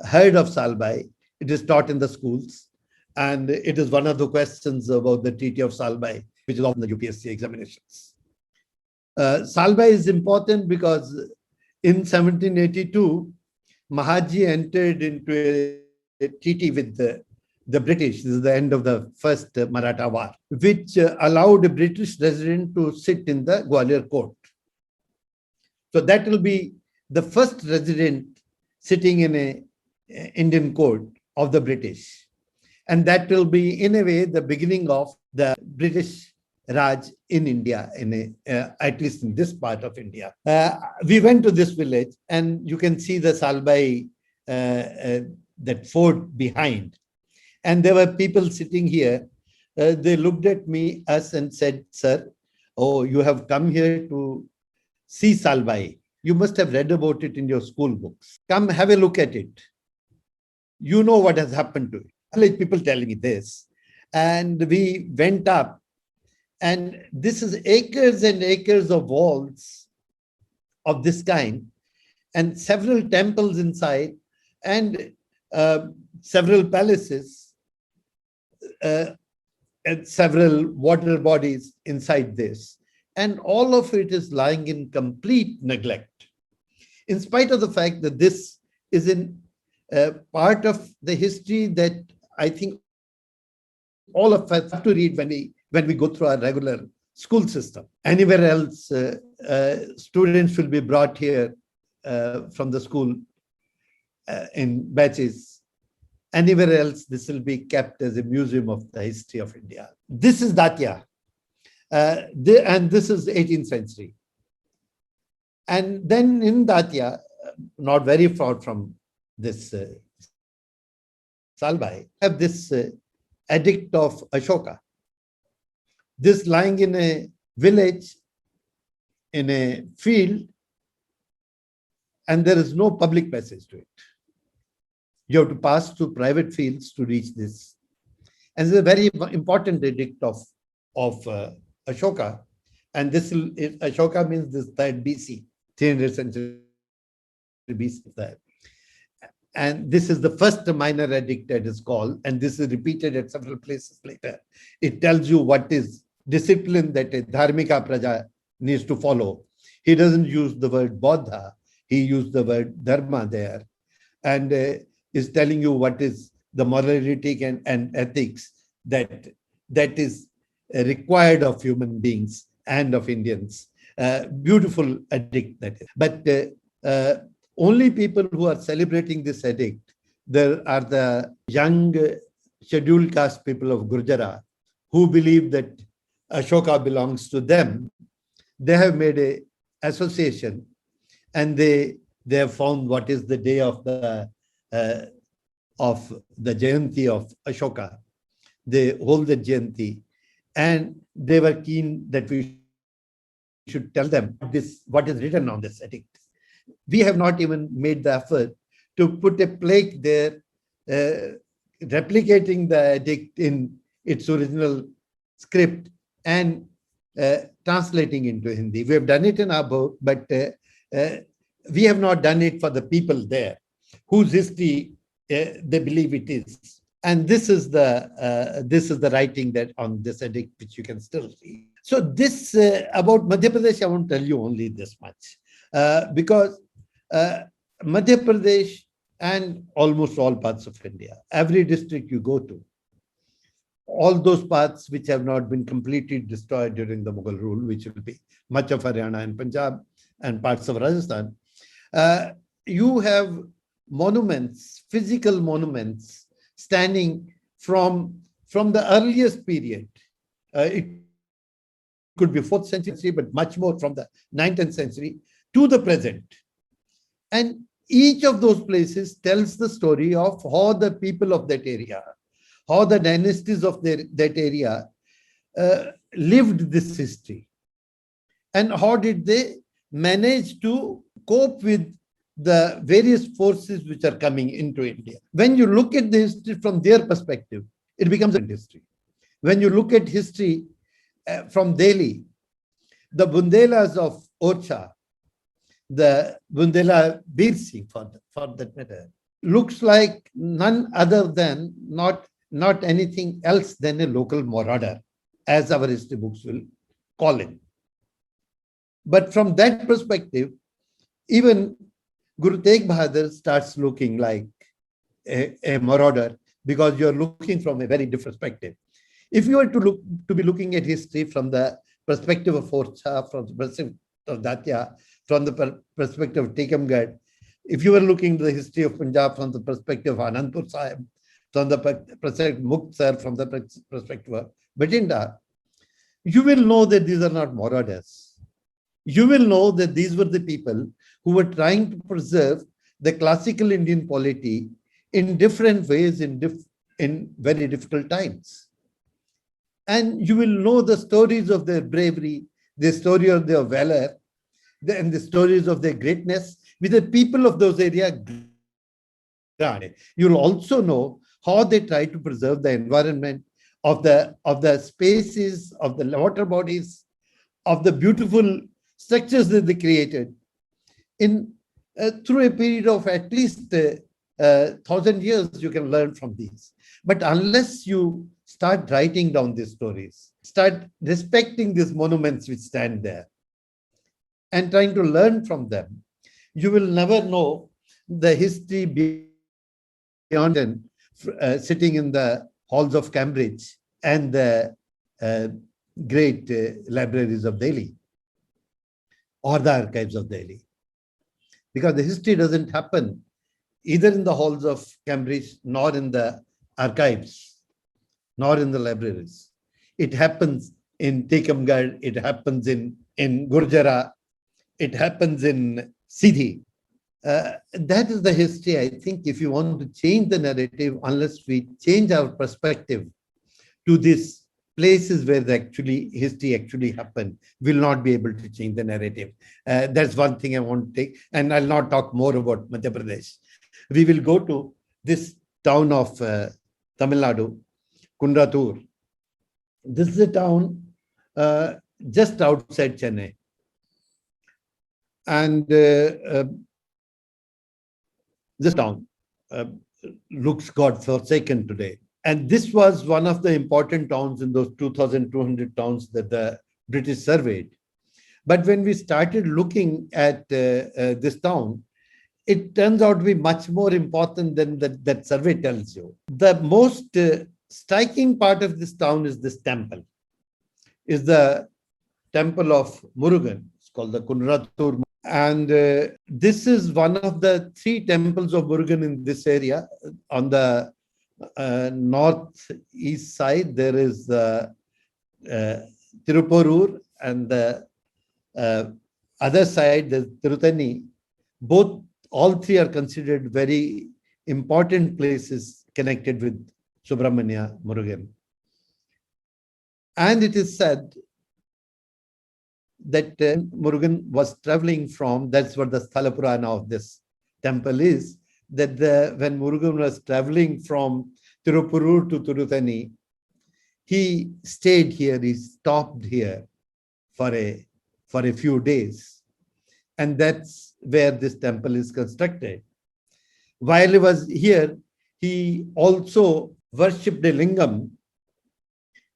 heard of Salbai. It is taught in the schools, and it is one of the questions about the Treaty of Salbai, which is often the UPSC examinations. Salbai is important because in 1782, Mahaji entered into a treaty with the British. This is the end of the first Maratha War, which allowed a British resident to sit in the Gwalior court. So that will be the first resident sitting in a Indian court of the British. And that will be, in a way, the beginning of the British Raj in India, at least in this part of India. We went to this village, and you can see the Salbai, that fort behind. And there were people sitting here. They looked at us and said, "Sir, oh, you have come here to see Salbai. You must have read about it in your school books. Come have a look at it. You know what has happened to it." Like people telling me this. And we went up, and this is acres and acres of walls of this kind, and several temples inside, and several palaces, and several water bodies inside this. And all of it is lying in complete neglect, in spite of the fact that this is in part of the history that I think all of us have to read when we go through our regular school system. Anywhere else, students will be brought here from the school in batches. Anywhere else, this will be kept as a museum of the history of India. This is Datia. And this is 18th century. And then in Datia, not very far from this Salbai, have this edict of Ashoka. This lying in a village, in a field, and there is no public passage to it. You have to pass through private fields to reach this. And it's a very important edict of Ashoka. And this Ashoka means this 3rd BC, 300th century BC. And this is the first minor edict that is called, and this is repeated at several places later. It tells you what is discipline that a Dharmika Praja needs to follow. He doesn't use the word Bodha, he used the word Dharma there, and is telling you what is the morality and ethics that is required of human beings and of Indians. Beautiful edict that is. But only people who are celebrating this edict, there are the young scheduled caste people of Gurjara who believe that Ashoka belongs to them. They have made an association, and they have found what is the day of the Jayanti of Ashoka. They hold the Jayanti, and they were keen that we should tell them what is written on this edict. We have not even made the effort to put a plaque there, replicating the edict in its original script and translating into Hindi. We have done it in our book, but we have not done it for the people there, whose history they believe it is. And this is the writing that on this edict, which you can still see. So this about Madhya Pradesh, I won't tell you only this much. Because Madhya Pradesh and almost all parts of India, every district you go to, all those parts which have not been completely destroyed during the Mughal rule, which will be much of Haryana and Punjab and parts of Rajasthan, you have monuments, physical monuments, standing from the earliest period. It could be 4th century, but much more from the 19th century to the present. And each of those places tells the story of how the people of that area, how the dynasties of that area lived this history. And how did they manage to cope with the various forces which are coming into India. When you look at the history from their perspective, it becomes a history. When you look at history from Delhi, the Bundelas of Orcha, the Bundela Bir Singh for that matter, looks like none other than not anything else than a local marauder, as our history books will call him. But from that perspective, even Guru Tegh Bahadur starts looking like a marauder, because you're looking from a very different perspective. If you were to be looking at history from the perspective of Orcha, from the perspective of Datia, from the perspective of Tikamgarh, if you were looking at the history of Punjab from the perspective of Anandpur Sahib, from the perspective of Muktsar, from the perspective of Bajinda, you will know that these are not marauders. You will know that these were the people who were trying to preserve the classical Indian polity in different ways in very difficult times. And you will know the stories of their bravery, the story of their valor, and the stories of their greatness with the people of those areas. You'll also know how they try to preserve the environment of the spaces, of the water bodies, of the beautiful structures that they created in through a period of at least 1,000 years. You can learn from these. But unless you start writing down these stories, start respecting these monuments which stand there, and trying to learn from them, you will never know the history beyond sitting in the halls of Cambridge and the great libraries of Delhi or the archives of Delhi. Because the history doesn't happen either in the halls of Cambridge, nor in the archives, nor in the libraries. It happens in Tikamgarh, it happens in Gurjara, it happens in Sindhi. That is the history. I think if you want to change the narrative, unless we change our perspective to these places where the history actually happened, will not be able to change the narrative. That's one thing I want to take, and I'll not talk more about Madhya Pradesh. We will go to this town of Tamil Nadu, Kundratur. This is a town just outside Chennai. And this town looks God-forsaken today. And this was one of the important towns in those 2,200 towns that the British surveyed. But when we started looking at this town, it turns out to be much more important than that survey tells you. The most striking part of this town is this temple, is the temple of Murugan. It's called the Kundratur. And this is one of the 3 temples of Murugan in this area. On the northeast side, there is the Tiruporur, and the other side, the Tirutani. All 3 are considered very important places connected with Subramania Murugan. And it is said that Murugan was traveling from, that's what the Sthala Purana of this temple is, that when Murugan was traveling from Tirupurur to Tirutani, he stayed here, he stopped here for a few days. And that's where this temple is constructed. While he was here, he also worshipped a lingam,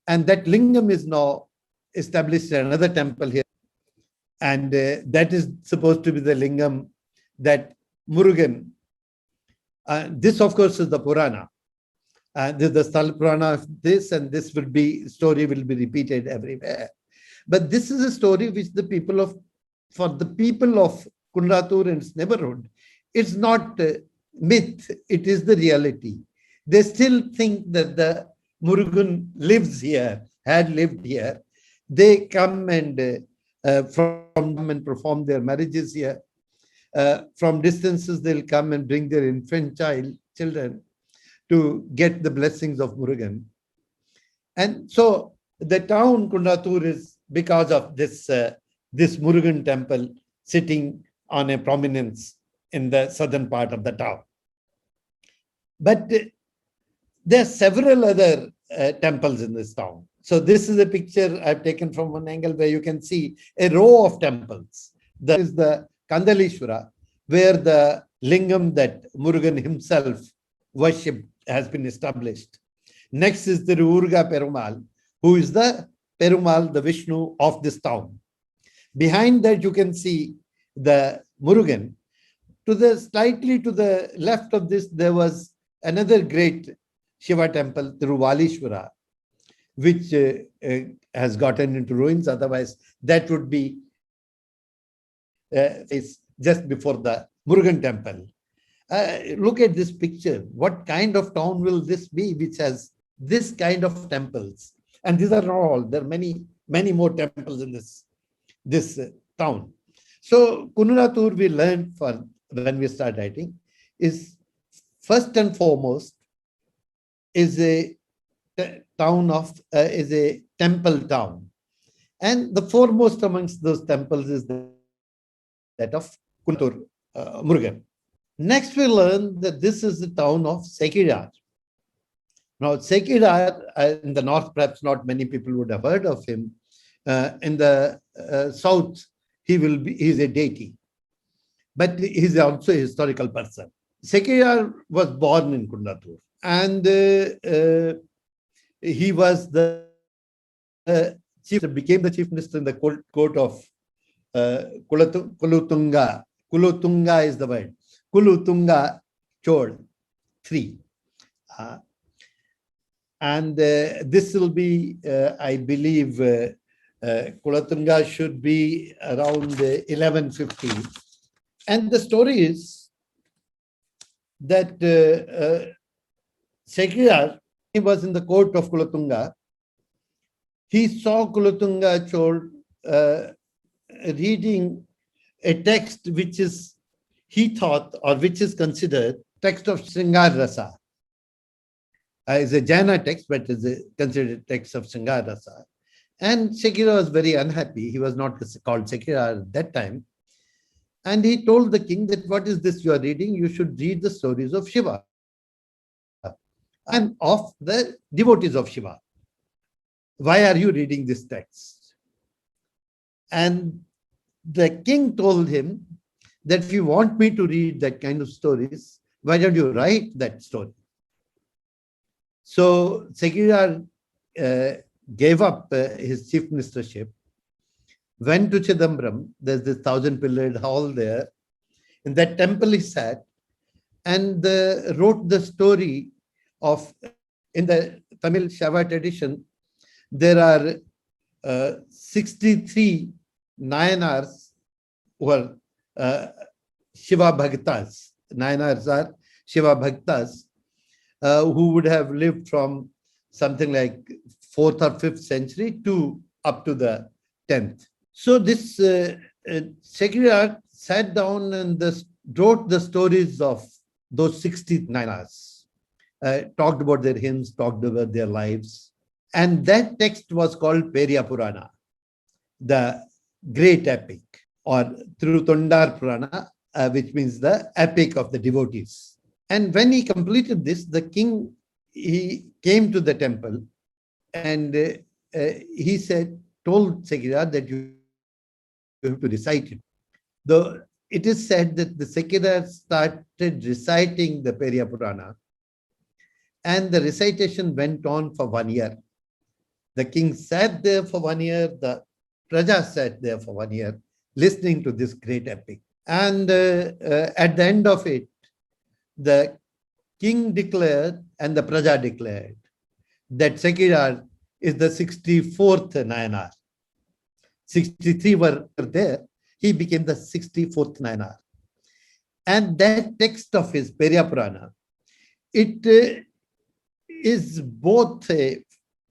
and that lingam is now established in another temple here. And that is supposed to be the lingam that Murugan, this of course is the Purana. This is the Sthala Purana of this, and this story will be repeated everywhere. But this is a story which for the people of Kundratur and its neighborhood, it's not myth, it is the reality. They still think that the Murugan lives here, had lived here. They come and perform their marriages here. From distances, they'll come and bring their infant children to get the blessings of Murugan. And so the town Kundratur is because of this Murugan temple sitting on a prominence in the southern part of the town. But there are several other temples in this town. So this is a picture I've taken from one angle where you can see a row of temples. That is the Kandaleshwara, where the lingam that Murugan himself worshipped has been established. Next is the Urga Perumal, who is the Perumal, the Vishnu of this town. Behind that, you can see the Murugan. Slightly to the left of this, there was another great Shiva temple, Tiruvalishwara, which has gotten into ruins. Otherwise, that would be is just before the Murugan temple. Look at this picture. What kind of town will this be, which has this kind of temples? And these are not all. There are many, many more temples in this town. So Kununatur, we learned for when we start writing, is first and foremost is a town of is a temple town, and the foremost amongst those temples is that of Kununatur Murugan. Next, we learn that this is the town of Sekirar. Now, Sekirar in the north, perhaps not many people would have heard of him. In the south, he is a deity, but he's also a historical person. Sekirar was born in Kununatur, and he was the became the chief minister in the court of Kulutunga. Kulutunga is the word. Kulutunga Chol III. And this will be, I believe, Kulatunga should be around 1150. And the story is that Sekirar, he was in the court of Kulatunga. He saw Kulatunga Chol reading a text which is, he thought, or which is considered text of Sringar Rasa. Is a Jaina text, but is considered text of Sringar Rasa. And Sekirar was very unhappy. He was not called Sekirar at that time. And he told the king that, what is this you are reading? You should read the stories of Shiva and of the devotees of Shiva. Why are you reading this text? And the king told him that if you want me to read that kind of stories, why don't you write that story? So Sekirar gave up his chief ministership, went to Chidambaram. There's this 1,000-pillared hall there. In that temple he sat and wrote the story of, in the Tamil Shaiva tradition, there are 63 Nayanars who are Shiva Bhaktas. Nayanars are Shiva Bhaktas who would have lived from something like 4th or 5th century to up to the 10th. So this Sekirar sat down and wrote the stories of those 60 Nayanars, talked about their hymns, talked about their lives. And that text was called Periya Purana, the great epic, or Tirutondar Purana, which means the epic of the devotees. And when he completed this, the king, he came to the temple and he told Sekirar that you have to recite it. Though it is said that the Sekirar started reciting the Periya Purana, and the recitation went on for 1 year. The king sat there for 1 year, the Praja sat there for 1 year, listening to this great epic. And at the end of it, the king declared and the Praja declared that Sekirar is the 64th Nayanar. 63 were there. He became the 64th Nayanar. And that text of his, Periya Purana, it is both a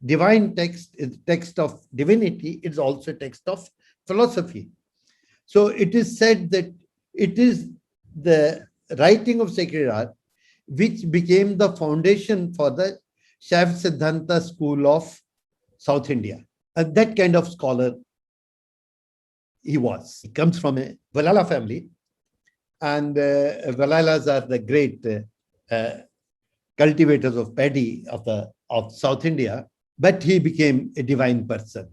divine text, a text of divinity, it's also a text of philosophy. So it is said that it is the writing of Sekirar which became the foundation for the Shaiva Siddhanta school of South India. And that kind of scholar he was. He comes from a Valala family, and Valalas are the great cultivators of paddy of South India, but he became a divine person.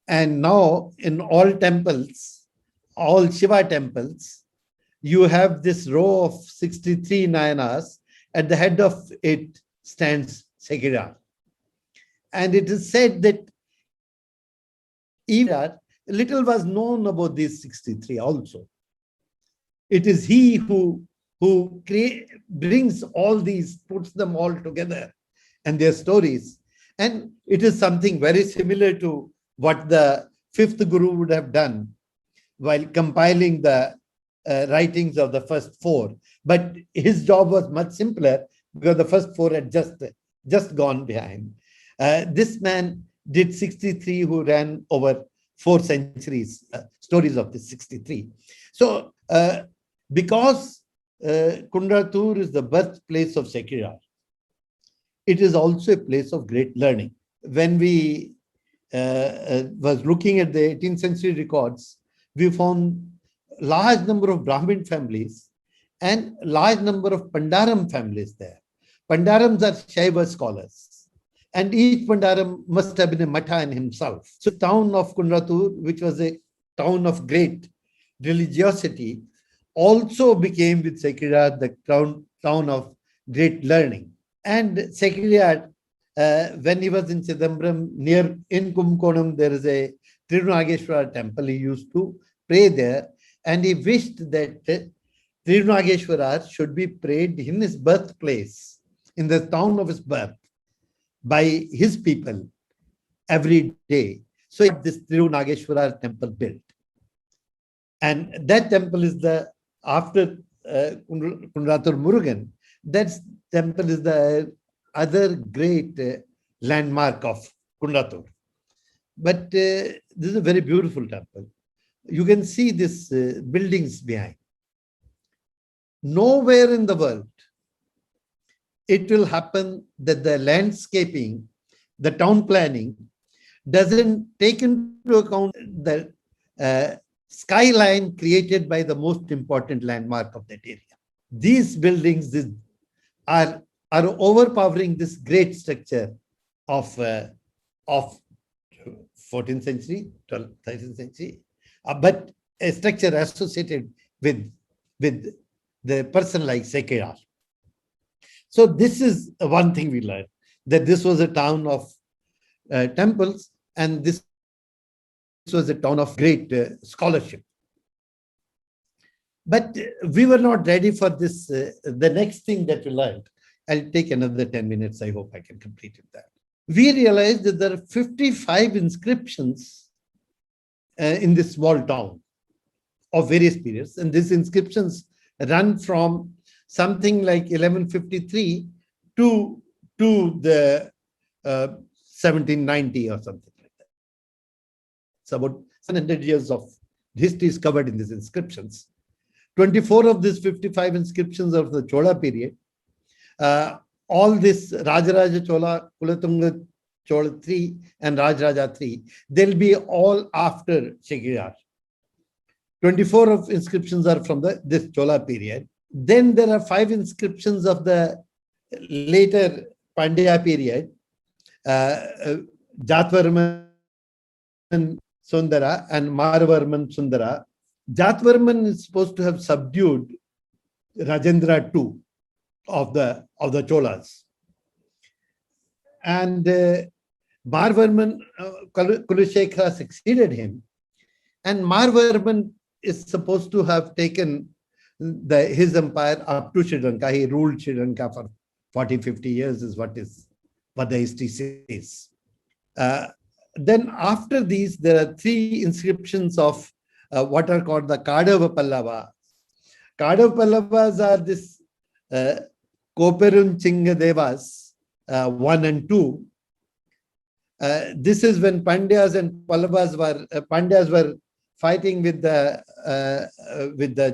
And now in all temples, all Shiva temples, you have this row of 63 Nayanars. At the head of it stands Sekirar. And it is said that even little was known about these 63 also. It is he who who brings all these, puts them all together and their stories. And it is something very similar to what the fifth Guru would have done while compiling the writings of the first four. But his job was much simpler because the first four had just gone behind. This man did 63, who ran over 4 centuries, stories of the 63. So because Kundratur is the birthplace of secular, it is also a place of great learning. When we was looking at the 18th century records, we found large number of Brahmin families and large number of Pandaram families there. Pandarams are Shaiva scholars, and each Pandaram must have been a Matha in himself. So town of Kundratur, which was a town of great religiosity, also became with Sekirad the town of great learning. And Sekirad, when he was in Chidambaram, near in Kumkonam, there is a Tirunageshwara temple. He used to pray there, and he wished that Tirunageshwara should be prayed in his birthplace, in the town of his birth, by his people every day. So this Tirunageshwara temple built. And that temple is after Kundratur Murugan, that temple is the other great landmark of Kundratur. But this is a very beautiful temple. You can see these buildings behind. Nowhere in the world it will happen that the landscaping, the town planning, doesn't take into account the skyline created by the most important landmark of that area. These buildings are overpowering this great structure of 14th century, 12th, 13th century, but a structure associated with the person like Sekirad. So this is one thing we learned, that this was a town of temples, and this was a town of great scholarship. But we were not ready for this. The next thing that we learned, I'll take another 10 minutes. I hope I can complete it that. We realized that there are 55 inscriptions in this small town of various periods. And these inscriptions run from something like 1153 to the 1790 or something like that. It's about 700 years of history is covered in these inscriptions. 24 of these 55 inscriptions are of the Chola period. All this Rajaraja Chola, Kulatunga Chola III and Rajaraja III, they'll be all after Sekirad. 24 of inscriptions are from this Chola period. Then there are 5 inscriptions of the later Pandya period, Jatvarman Sundara and Marvarman Sundara. Jatvarman is supposed to have subdued Rajendra II of the Cholas. And Marvarman, Kulashekhara succeeded him. And Marvarman is supposed to have taken his empire up to Sri Lanka. He ruled Sri Lanka for 40-50 years is what the history says. Then after these, there are 3 inscriptions of what are called the Kadava Pallavas. Kadava Pallavas are this Koperunchinga Devas 1 and 2. This is when Pandyas and Pallavas Pandyas were fighting with the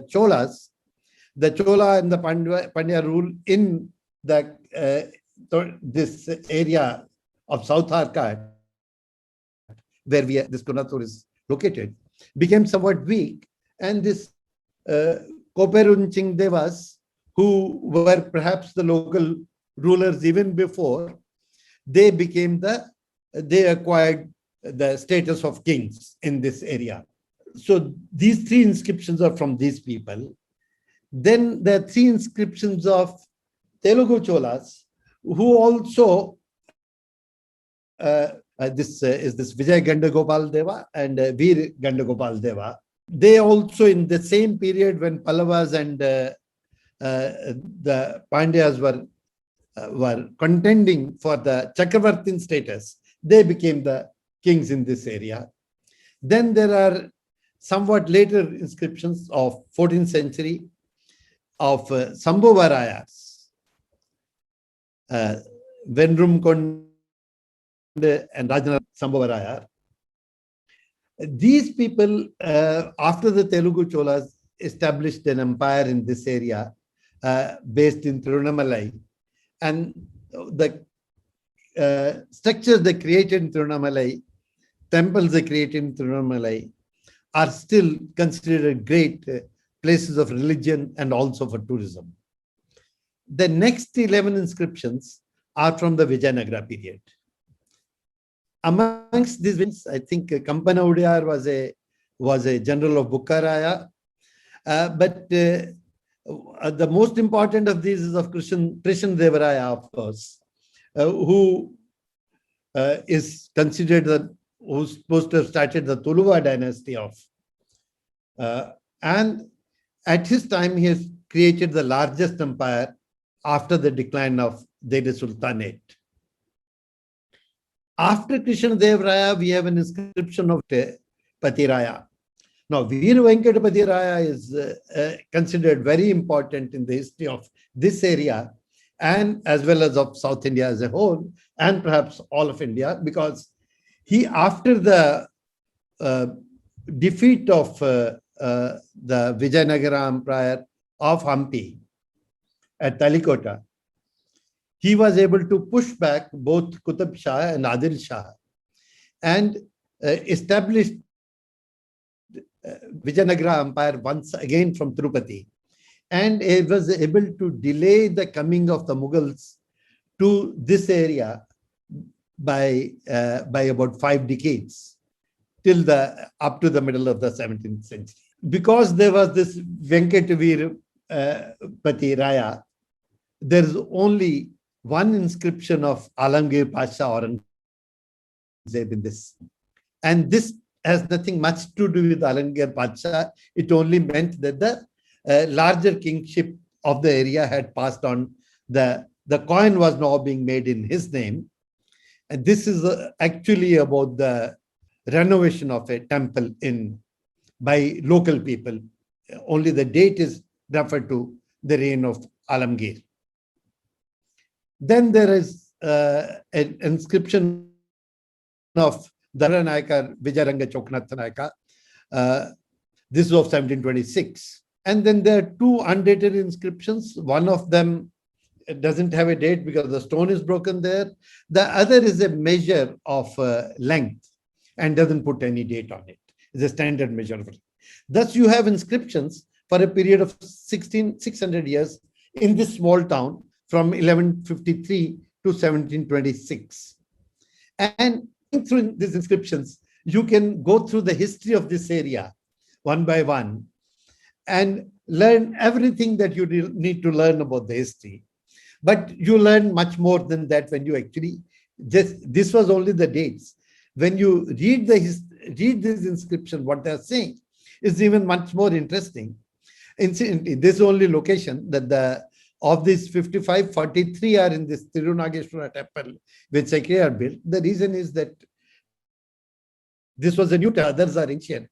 Cholas. The Chola and the Pandya rule in this area of South Arcot, where this Kundratur is located, became somewhat weak. And this Koperunching Devas, who were perhaps the local rulers even before, they acquired the status of kings in this area. So these 3 inscriptions are from these people. Then there are 3 inscriptions of Telugu Cholas, who also this Vijay Gandagopal Deva and Veer Gandagopal Deva. They also in the same period when Pallavas and the Pandyas were contending for the Chakravartin status. They became the kings in this area. Then there are somewhat later inscriptions of 14th century of Sambhavarayas, Venrum Konde and Rajanath Sambhavaraya. These people, after the Telugu Cholas, established an empire in this area based in Tirunamalai. And the structures they created in Tirunamalai, temples they created in Tirunamalai, are still considered great places of religion and also for tourism. The next 11 inscriptions are from the Vijayanagara period. Amongst these ones, I think Kampana Udayar was a general of Bukharaya, but the most important of these is of Krishnadeva Raya, of course, who is considered who's supposed to have started the Tuluva dynasty of. And at his time, he has created the largest empire after the decline of Delhi Sultanate. After Krishnadeva Raya, we have an inscription of Patiraya. Now, Veer Venkatapati Raya is considered very important in the history of this area and as well as of South India as a whole, and perhaps all of India, because he, after the defeat of the Vijayanagara Empire of Hampi at Talikota, he was able to push back both Qutub Shah and Adil Shah and established Vijayanagara Empire once again from Tirupati. And he was able to delay the coming of the Mughals to this area by about 5 decades, till up to the middle of the 17th century. Because there was this Venkatavir Pati Raya, there is only one inscription of Alamgir Pasha Aurangzeb in this. And this has nothing much to do with Alamgir Pasha. It only meant that the larger kingship of the area had passed on. The coin was now being made in his name. And this is actually about the renovation of a temple by local people. Only the date is referred to the reign of Alamgir. Then there is an inscription of Dharanayaka Vijayaranga Choknath Nayaka. This is of 1726. And then there are 2 undated inscriptions. One of them doesn't have a date because the stone is broken there. The other is a measure of length and doesn't put any date on it. It's a standard measure of it. Thus, you have inscriptions for a period of 600 years in this small town from 1153 to 1726. And through these inscriptions, you can go through the history of this area one by one and learn everything that you need to learn about the history. But you learn much more than that when you actually this was only the dates. When you read this inscription, what they're saying is even much more interesting. In this only location that of these 55, 43 are in this Tirunageshwara temple, which Sekre built. The reason is that this was a new temple, others are ancient.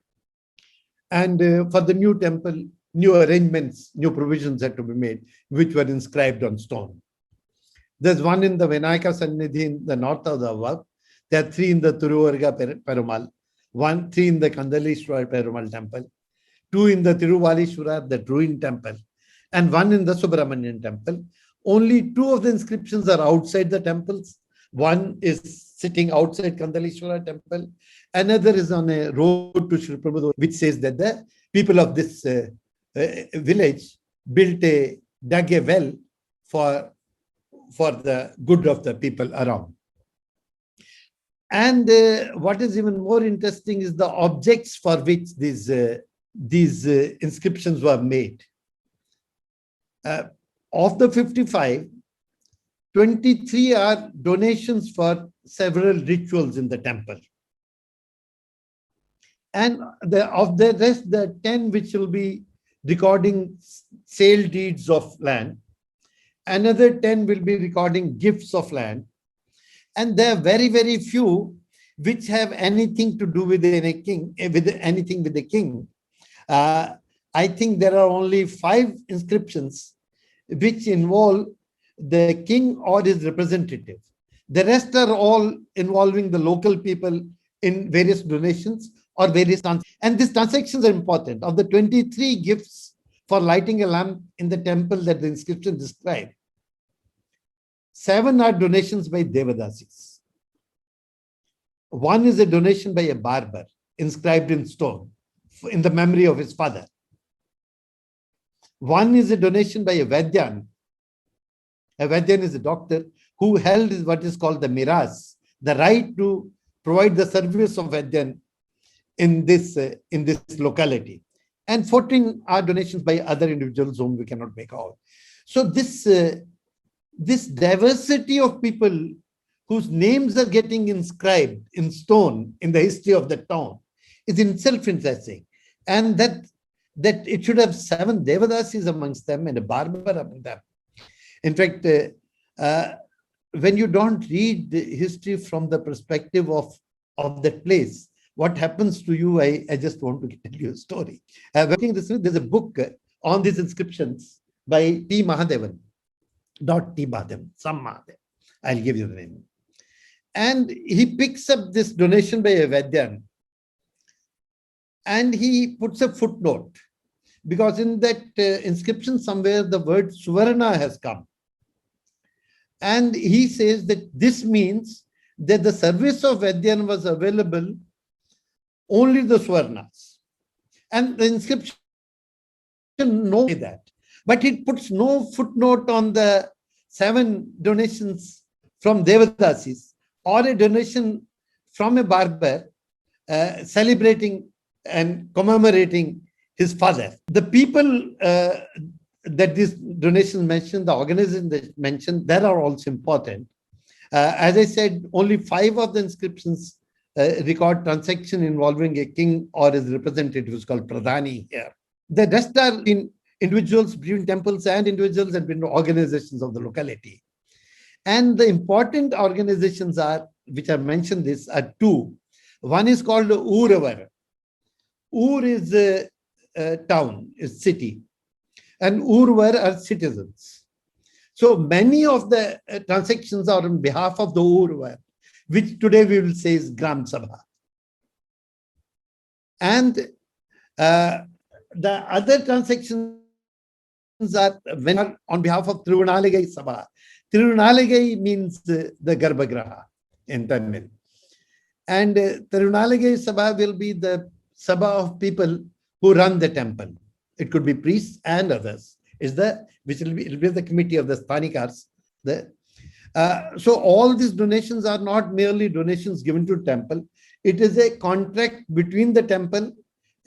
And for the new temple, new arrangements, new provisions had to be made, which were inscribed on stone. There's one in the Vinayaka Sannidhi in the north of the Avab. There are 3 in the Tiruvarga Perumal, 3 in the Kandaleshwara Perumal temple, 2 in the Tiruvalishwara, the ruined temple, and 1 in the Subramanian temple. Only 2 of the inscriptions are outside the temples. One is sitting outside Kandaleshwara temple. Another is on a road to Sri Prabhupada, which says that the people of this village dug a well for the good of the people around. And what is even more interesting is the objects for which these inscriptions were made. Of the 55, 23 are donations for several rituals in the temple. And of the rest, the 10 which will be recording sale deeds of land. Another 10 will be recording gifts of land. And there are very, very few which have anything to do with any king, with anything with the king. I think there are only 5 inscriptions which involve the king or his representative. The rest are all involving the local people in various donations or various transactions. And these transactions are important. Of the 23 gifts for lighting a lamp in the temple that the inscription described, 7 are donations by Devadasis. 1 is a donation by a barber inscribed in stone in the memory of his father. 1 is a donation by a Vaidyan. A Vaidyan is a doctor who held what is called the miras, the right to provide the service of Vaidyan in this locality. And 14 are donations by other individuals whom we cannot make out. So this diversity of people whose names are getting inscribed in stone in the history of the town is in itself interesting. And that it should have 7 Devadasis amongst them and a barber among them. In fact, when you don't read the history from the perspective of that place, what happens to you, I just want to tell you a story. There's a book on these inscriptions by T. Mahadevan, not T. Mahadevan, some Mahadevan. I'll give you the name. And he picks up this donation by a Vaidyan and he puts a footnote, because in that inscription somewhere the word Suvarna has come. And he says that this means that the service of Vaidyan was available only the Suvarnas. And the inscription knows that. But it puts no footnote on the 7 donations from Devadasis or a donation from a barber celebrating and commemorating his father. The people that these donations mentioned, the organizations that mentioned, that are also important. As I said, only 5 of the inscriptions record transaction involving a king or his representative, who's called Pradhani here. The rest are in individuals between temples and individuals and between organizations of the locality. And the important organizations which I mentioned this, are 2. One is called Uravar. Ur is a town, is city. And Urvar are citizens. So many of the transactions are on behalf of the Urvar, which today we will say is Gram Sabha. And the other transactions are on behalf of Tirunalagai Sabha. Tirunalagai means the Garbhagraha in Tamil. And Tirunalagai Sabha will be the Sabha of people who run the temple. It could be priests and others. Which will be the committee of the Sthanikars. So all these donations are not merely donations given to temple. It is a contract between the temple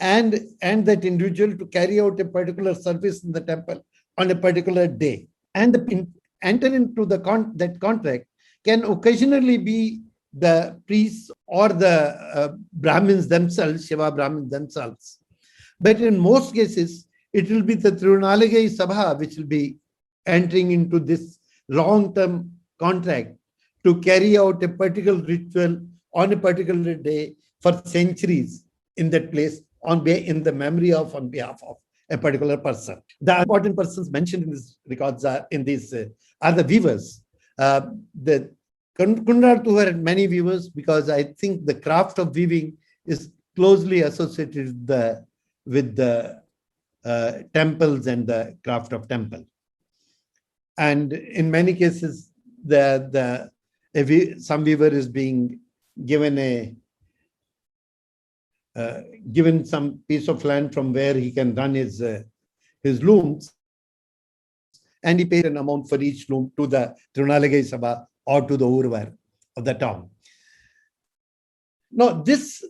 and that individual to carry out a particular service in the temple on a particular day. And enter into that contract can occasionally be the priests or the Brahmins themselves, Shiva Brahmins themselves. But in most cases, it will be the Tirunalagai Sabha which will be entering into this long-term contract to carry out a particular ritual on a particular day for centuries in that place in the memory of, on behalf of a particular person. The important persons mentioned in these records are the weavers. The Kundar Tuhar had many weavers because I think the craft of weaving is closely associated with the temples and the craft of temple. And in many cases, some weaver is being given given some piece of land from where he can run his looms, and he pays an amount for each loom to the Tirunalagai Sabha or to the Urvar of the town. Now, this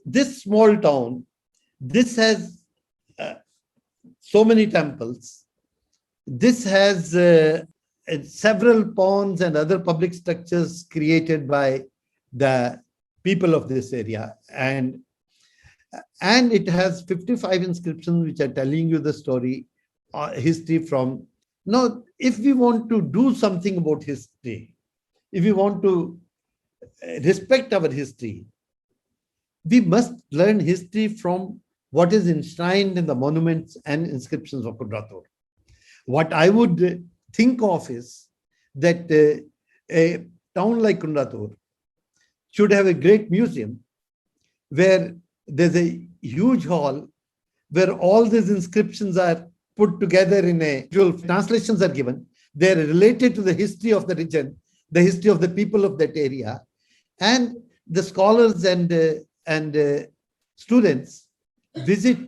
small town, this has so many temples. This has several ponds and other public structures created by the people of this area. And it has 55 inscriptions which are telling you the story history from. Now, if we want to do something about history, if we want to respect our history, we must learn history from what is enshrined in the monuments and inscriptions of Kundrathur. What I would think of is that a town like Kundrathur should have a great museum where there's a huge hall where all these inscriptions are put together in a visual translations are given. They're related to the history of the region, the history of the people of that area, and the scholars and students visit,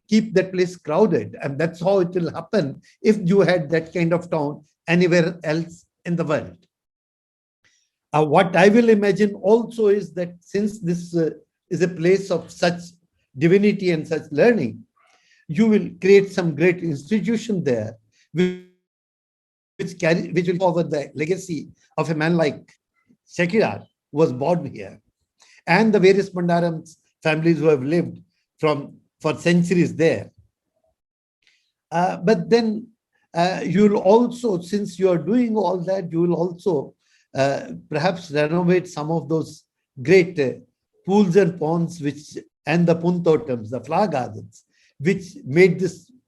keep that place crowded. And that's how it will happen if you had that kind of town anywhere else in the world. What I will imagine also is that since this is a place of such divinity and such learning, you will create some great institution there which will forward the legacy of a man like Sekirar, who was born here, and the various Pandarams families who have lived for centuries there. But then you will also, since you are doing all that, you will also perhaps renovate some of those great pools and ponds and the puntotams, the flower gardens, which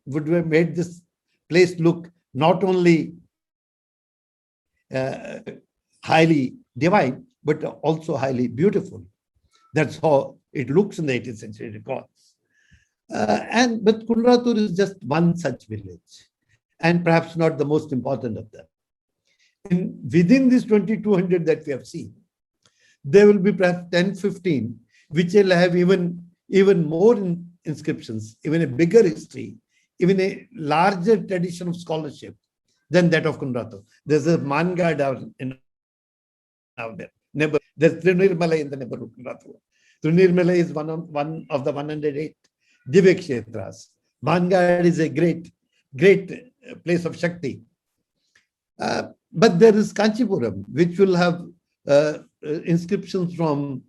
would have made this place look not only highly divine, but also highly beautiful. That's how it looks in the 18th century records. But Kundrathur is just one such village, and perhaps not the most important of them. Within this 2200 that we have seen, there will be perhaps 10, 15, which will have even more inscriptions, even a bigger history, even a larger tradition of scholarship than that of Kundrathur. There's a Manga down there. There's Trinirmala in the neighborhood of Kundrathur. Trinirmala is one of the 108 Divya Kshetras. Mangad is a great place of Shakti. But there is Kanchipuram, which will have inscriptions from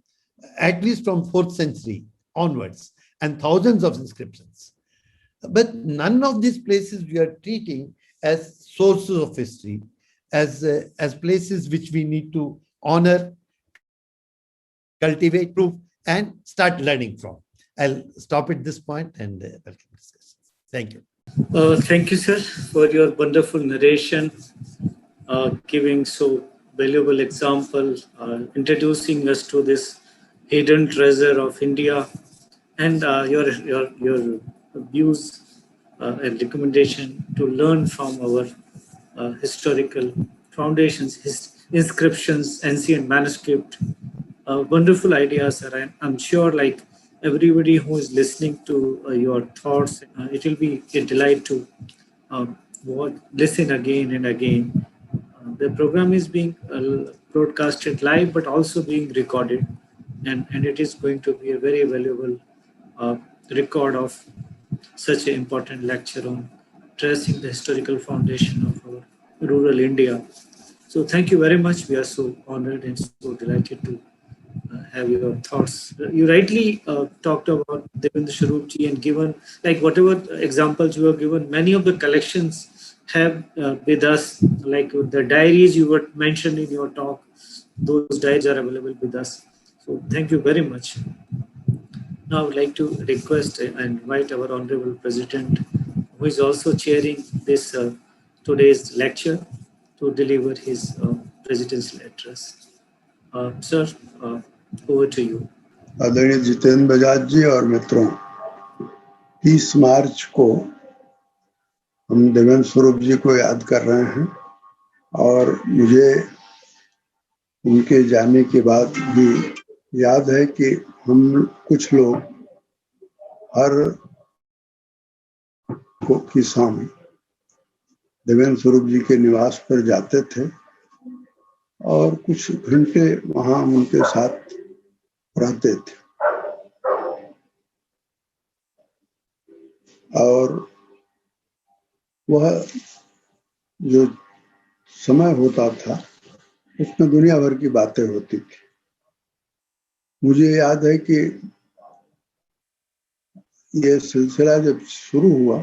at least from 4th century onwards, and thousands of inscriptions. But none of these places we are treating as sources of history, as places which we need to honor, cultivate, prove, and start learning from. I'll stop at this point and welcome discussions. Thank you. Thank you, sir, for your wonderful narration, giving so valuable example, introducing us to this hidden treasure of India, and your views and recommendation to learn from our historical foundations, inscriptions, ancient manuscript. Wonderful ideas, sir. I'm sure, like everybody who is listening to your thoughts, it will be a delight to listen again and again. The program is being broadcasted live, but also being recorded, and it is going to be a very valuable record of such an important lecture on tracing the historical foundation of our rural India. So thank you very much. We are so honored and so delighted to have your thoughts. You rightly talked about Devendra Swarupji and given, like whatever examples you have given, many of the collections have with us, like the diaries you were mentioned in your talk, those diaries are available with us. So thank you very much. Now I would like to request and invite our Honorable President, who is also chairing this today's lecture, to deliver his presidential address. Sir, over to you. आदरणीय जितेंद्र बजाज जी और मित्रों, 30 मार्च को हम देवेंद्र स्वरूप जी को याद कर रहे हैं, और मुझे उनके जाने के बाद भी याद है कि हम कुछ लोग हर की शाम देवेंद्र स्वरूप जी के निवास पर जाते थे और कुछ घंटे वहां उनके साथ रहते थे। और वह जो समय होता था उसमें दुनिया भर की बातें होती थी। मुझे याद है कि ये सिलसिला जब शुरू हुआ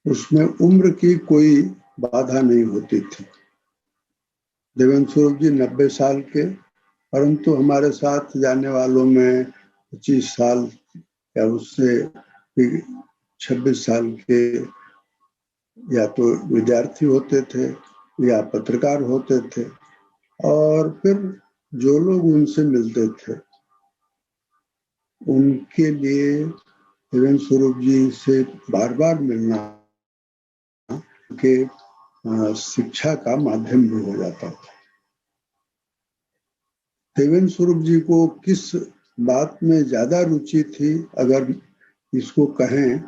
उसमें उम्र की कोई बाधा नहीं होती थी। देवेंद्र स्वरूप जी 90 साल के, परंतु हमारे साथ जाने वालों में 25 साल या उससे 26 साल के या तो विद्यार्थी होते थे या पत्रकार होते थे, और फिर जो लोग उनसे मिलते थे उनके लिए देवेंद्र स्वरूप जी से बार बार मिलना के शिक्षा का माध्यम भी हो जाता था। देवेंद्र स्वरूप जी को किस बात में ज्यादा रुचि थी, अगर इसको कहें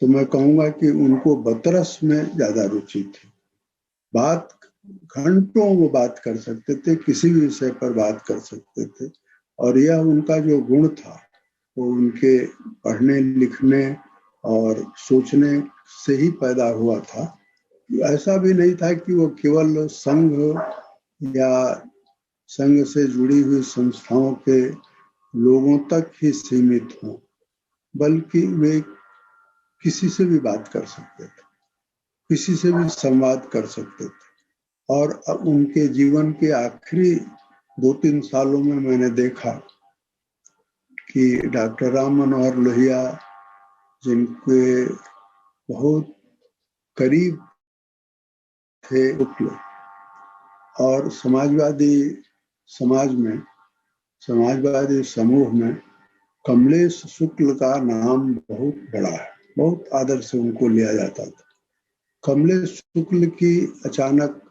तो मैं कहूँगा कि उनको बतरस में ज्यादा रुचि थी। बात घंटों वो बात कर सकते थे, किसी भी विषय पर बात कर सकते थे, और यह उनका जो गुण था वो उनके पढ़ने लिखने और सोचने से ही पैदा हुआ था। ऐसा भी नहीं था कि वो केवल संघ या संघ से जुड़ी हुई संस्थाओं के लोगों तक ही सीमित हों, बल्कि वे किसी से भी बात कर सकते थे, किसी से भी संवाद कर सकते थे। और उनके जीवन के आखिरी 2-3 सालों में मैंने देखा कि डॉक्टर राम मनोहर लोहिया, जिनके बहुत करीब थे शुक्ल, और समाजवादी समूह में कमलेश शुक्ल का नाम बहुत बड़ा है, बहुत आदर से उनको लिया जाता था। कमलेश शुक्ल की अचानक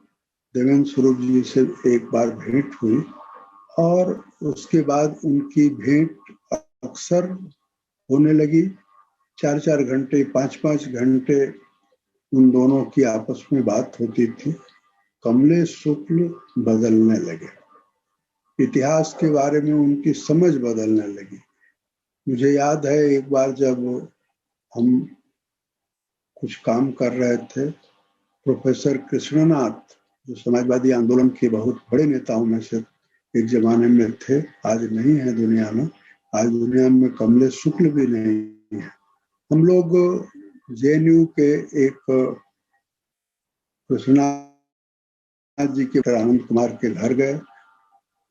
देवेंद्र स्वरूप जी से एक बार भेंट हुई, और उसके बाद उनकी भेंट अक्सर होने लगी। 4-4 घंटे 5-5 घंटे उन दोनों की आपस में बात होती थी। कमलेश शुक्ल बदलने लगे, इतिहास के बारे में उनकी समझ बदलने लगी। मुझे याद है एक बार जब हम कुछ काम कर रहे थे, प्रोफेसर कृष्णनाथ, जो समाजवादी आंदोलन के बहुत बड़े नेताओं में से एक जमाने में थे, आज नहीं है दुनिया में, आज दुनिया में कमलेश शुक्ल भी नहीं है। हम लोग जेएनयू के एक कृष्णनाथ जी के आनंद कुमार के घर गए।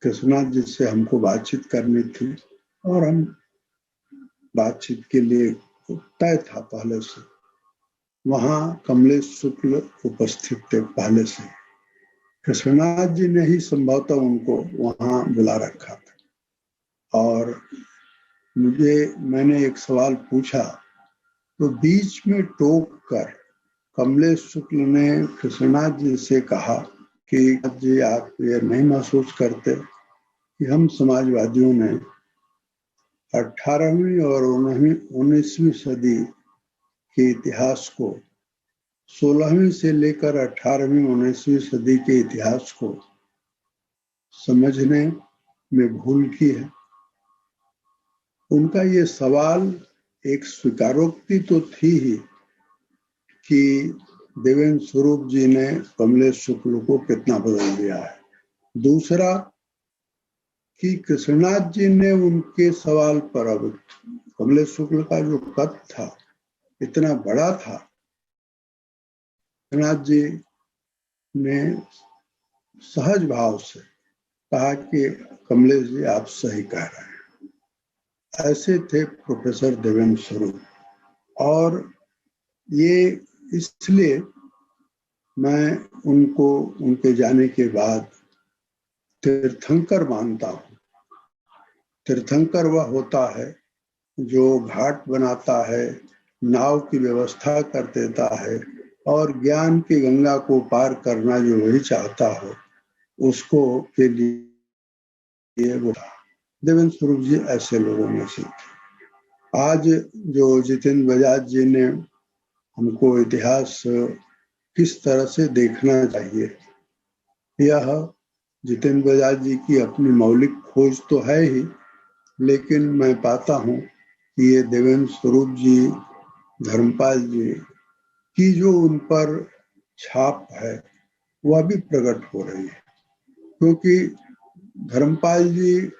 कृष्णनाथ जी से हमको बातचीत करनी थी, और हम बातचीत के लिए तय था पहले से। वहां कमलेश शुक्ल उपस्थित थे पहले से। कृष्णनाथ जी ने ही संभवतः उनको वहां बुला रखा था, और मैंने एक सवाल पूछा तो बीच में टोक कर कमलेश शुक्ल ने कृष्णनाथ जी से कहा कि जी आप ये नहीं महसूस करते कि हम समाजवादियों ने 18वीं और 19वीं सदी के इतिहास को, 16वीं से लेकर 18वीं 19वीं सदी के इतिहास को समझने में भूल की है। उनका ये सवाल एक स्वीकारोक्ति तो थी ही कि देवेंद्र स्वरूप जी ने कमलेश शुक्ल को कितना बदल दिया है। दूसरा कि कृष्णनाथ जी ने उनके सवाल पर, अब कमलेश शुक्ल का जो कद था इतना बड़ा था, कृष्णनाथ जी ने सहज भाव से कहा कि कमलेश जी आप सही कह रहे हैं। ऐसे थे प्रोफेसर देवेंद्र स्वरूप, और ये इसलिए मैं उनको उनके जाने के बाद तीर्थंकर मानता हूँ। तीर्थंकर वह होता है जो घाट बनाता है, नाव की व्यवस्था कर देता है, और ज्ञान की गंगा को पार करना जो वही चाहता हो उसको के लिए वो देवेंद्र स्वरूप जी ऐसे लोगों में से थे। आज जो जितेंद्र बजाज जी ने हमको इतिहास किस तरह से देखना चाहिए, यह जितेंद्र बजाज जी की अपनी मौलिक खोज तो है ही, लेकिन मैं पाता हूँ कि ये देवेंद्र स्वरूप जी, धर्मपाल जी की जो उन पर छाप है वह भी प्रकट हो रही है। क्योंकि धर्मपाल जी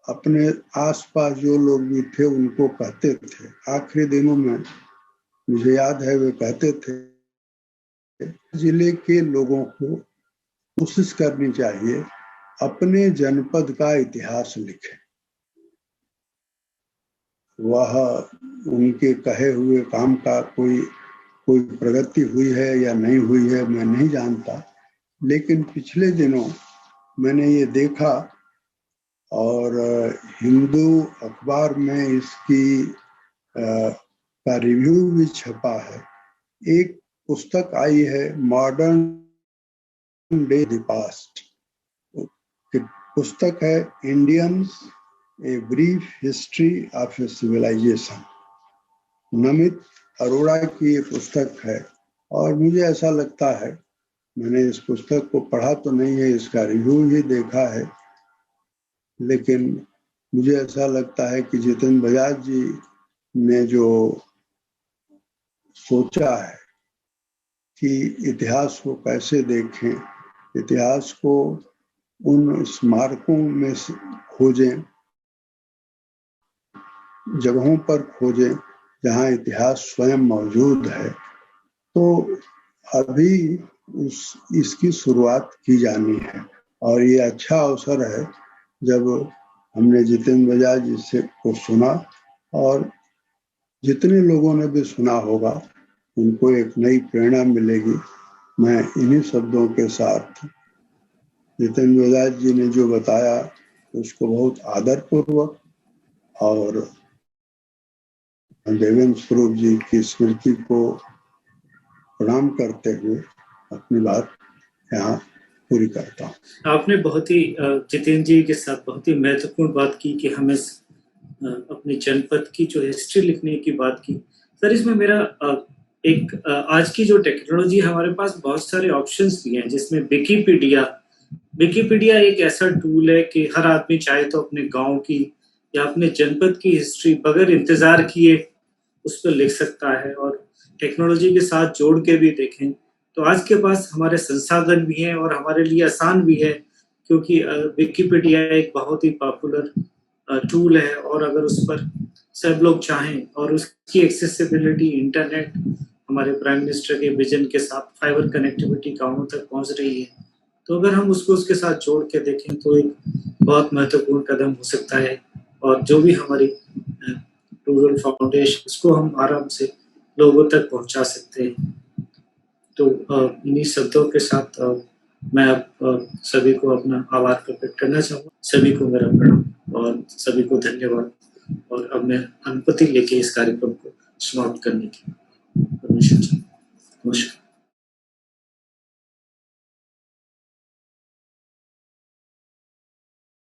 अपने आसपास जो लोग भी थे उनको कहते थे, आखिरी दिनों में मुझे याद है वे कहते थे, जिले के लोगों को कोशिश करनी चाहिए अपने जनपद का इतिहास लिखें। वह उनके कहे हुए काम का कोई प्रगति हुई है या नहीं हुई है मैं नहीं जानता, लेकिन पिछले दिनों मैंने ये देखा और हिंदू अखबार में इसकी का रिव्यू भी छपा है। एक पुस्तक आई है, मॉडर्न डे द पास्ट। पुस्तक है Indians a brief history of a civilisation. Namit Arora की ये पुस्तक है और मुझे ऐसा लगता है, मैंने इस पुस्तक को पढ़ा तो नहीं है, इसका रिव्यू ही देखा है, लेकिन मुझे ऐसा लगता है कि जितेंद्र बजाज जी ने जो सोचा है कि इतिहास को कैसे देखें, इतिहास को उन स्मारकों में खोजें, जगहों पर खोजें जहाँ इतिहास स्वयं मौजूद है, तो अभी इसकी शुरुआत की जानी है। और ये अच्छा अवसर है जब हमने जितेंद्र बजाज जी से को सुना, और जितने लोगों ने भी सुना होगा उनको एक नई प्रेरणा मिलेगी। मैं इन्हीं शब्दों के साथ जितेंद्र बजाज जी ने जो बताया उसको बहुत आदरपूर्वक और देवेंद्र स्वरूप जी की स्मृति को प्रणाम करते हुए अपनी बात यहाँ पूरी करता हूँ। आपने बहुत ही जितेंद्र जी के साथ बहुत ही महत्वपूर्ण बात की कि हमें अपने जनपद की जो हिस्ट्री लिखने की बात की। सर, इसमें मेरा आज की जो टेक्नोलॉजी है, हमारे पास बहुत सारे ऑप्शंस भी हैं, जिसमें विकिपीडिया एक ऐसा टूल है कि हर आदमी चाहे तो अपने गांव की या अपने जनपद की हिस्ट्री बगैर इंतजार किए उस पर लिख सकता है, और टेक्नोलॉजी के साथ जोड़ के भी देखें तो आज के पास हमारे संसाधन भी हैं और हमारे लिए आसान भी है, क्योंकि विकिपीडिया एक बहुत ही पॉपुलर टूल है, और अगर उस पर सब लोग चाहें और उसकी एक्सेसिबिलिटी इंटरनेट हमारे प्राइम मिनिस्टर के विजन के साथ फाइबर कनेक्टिविटी गाँवों तक पहुंच रही है, तो अगर हम उसको उसके साथ जोड़ के देखें तो एक बहुत महत्वपूर्ण कदम हो सकता है। और जो भी हमारी रूरल फाउंडेशन, उसको हम आराम से लोगों तक पहुंचा सकते हैं। तो इन्हीं शब्दों के साथ मैं अब सभी को अपना आभार प्रकट करना चाहूँगा। सभी को मेरा प्रणाम और सभी को धन्यवाद, और अब मैं अनुमति लेके इस कार्यक्रम को समाप्त करने की परमिशन चाहूँगा। नमस्कार।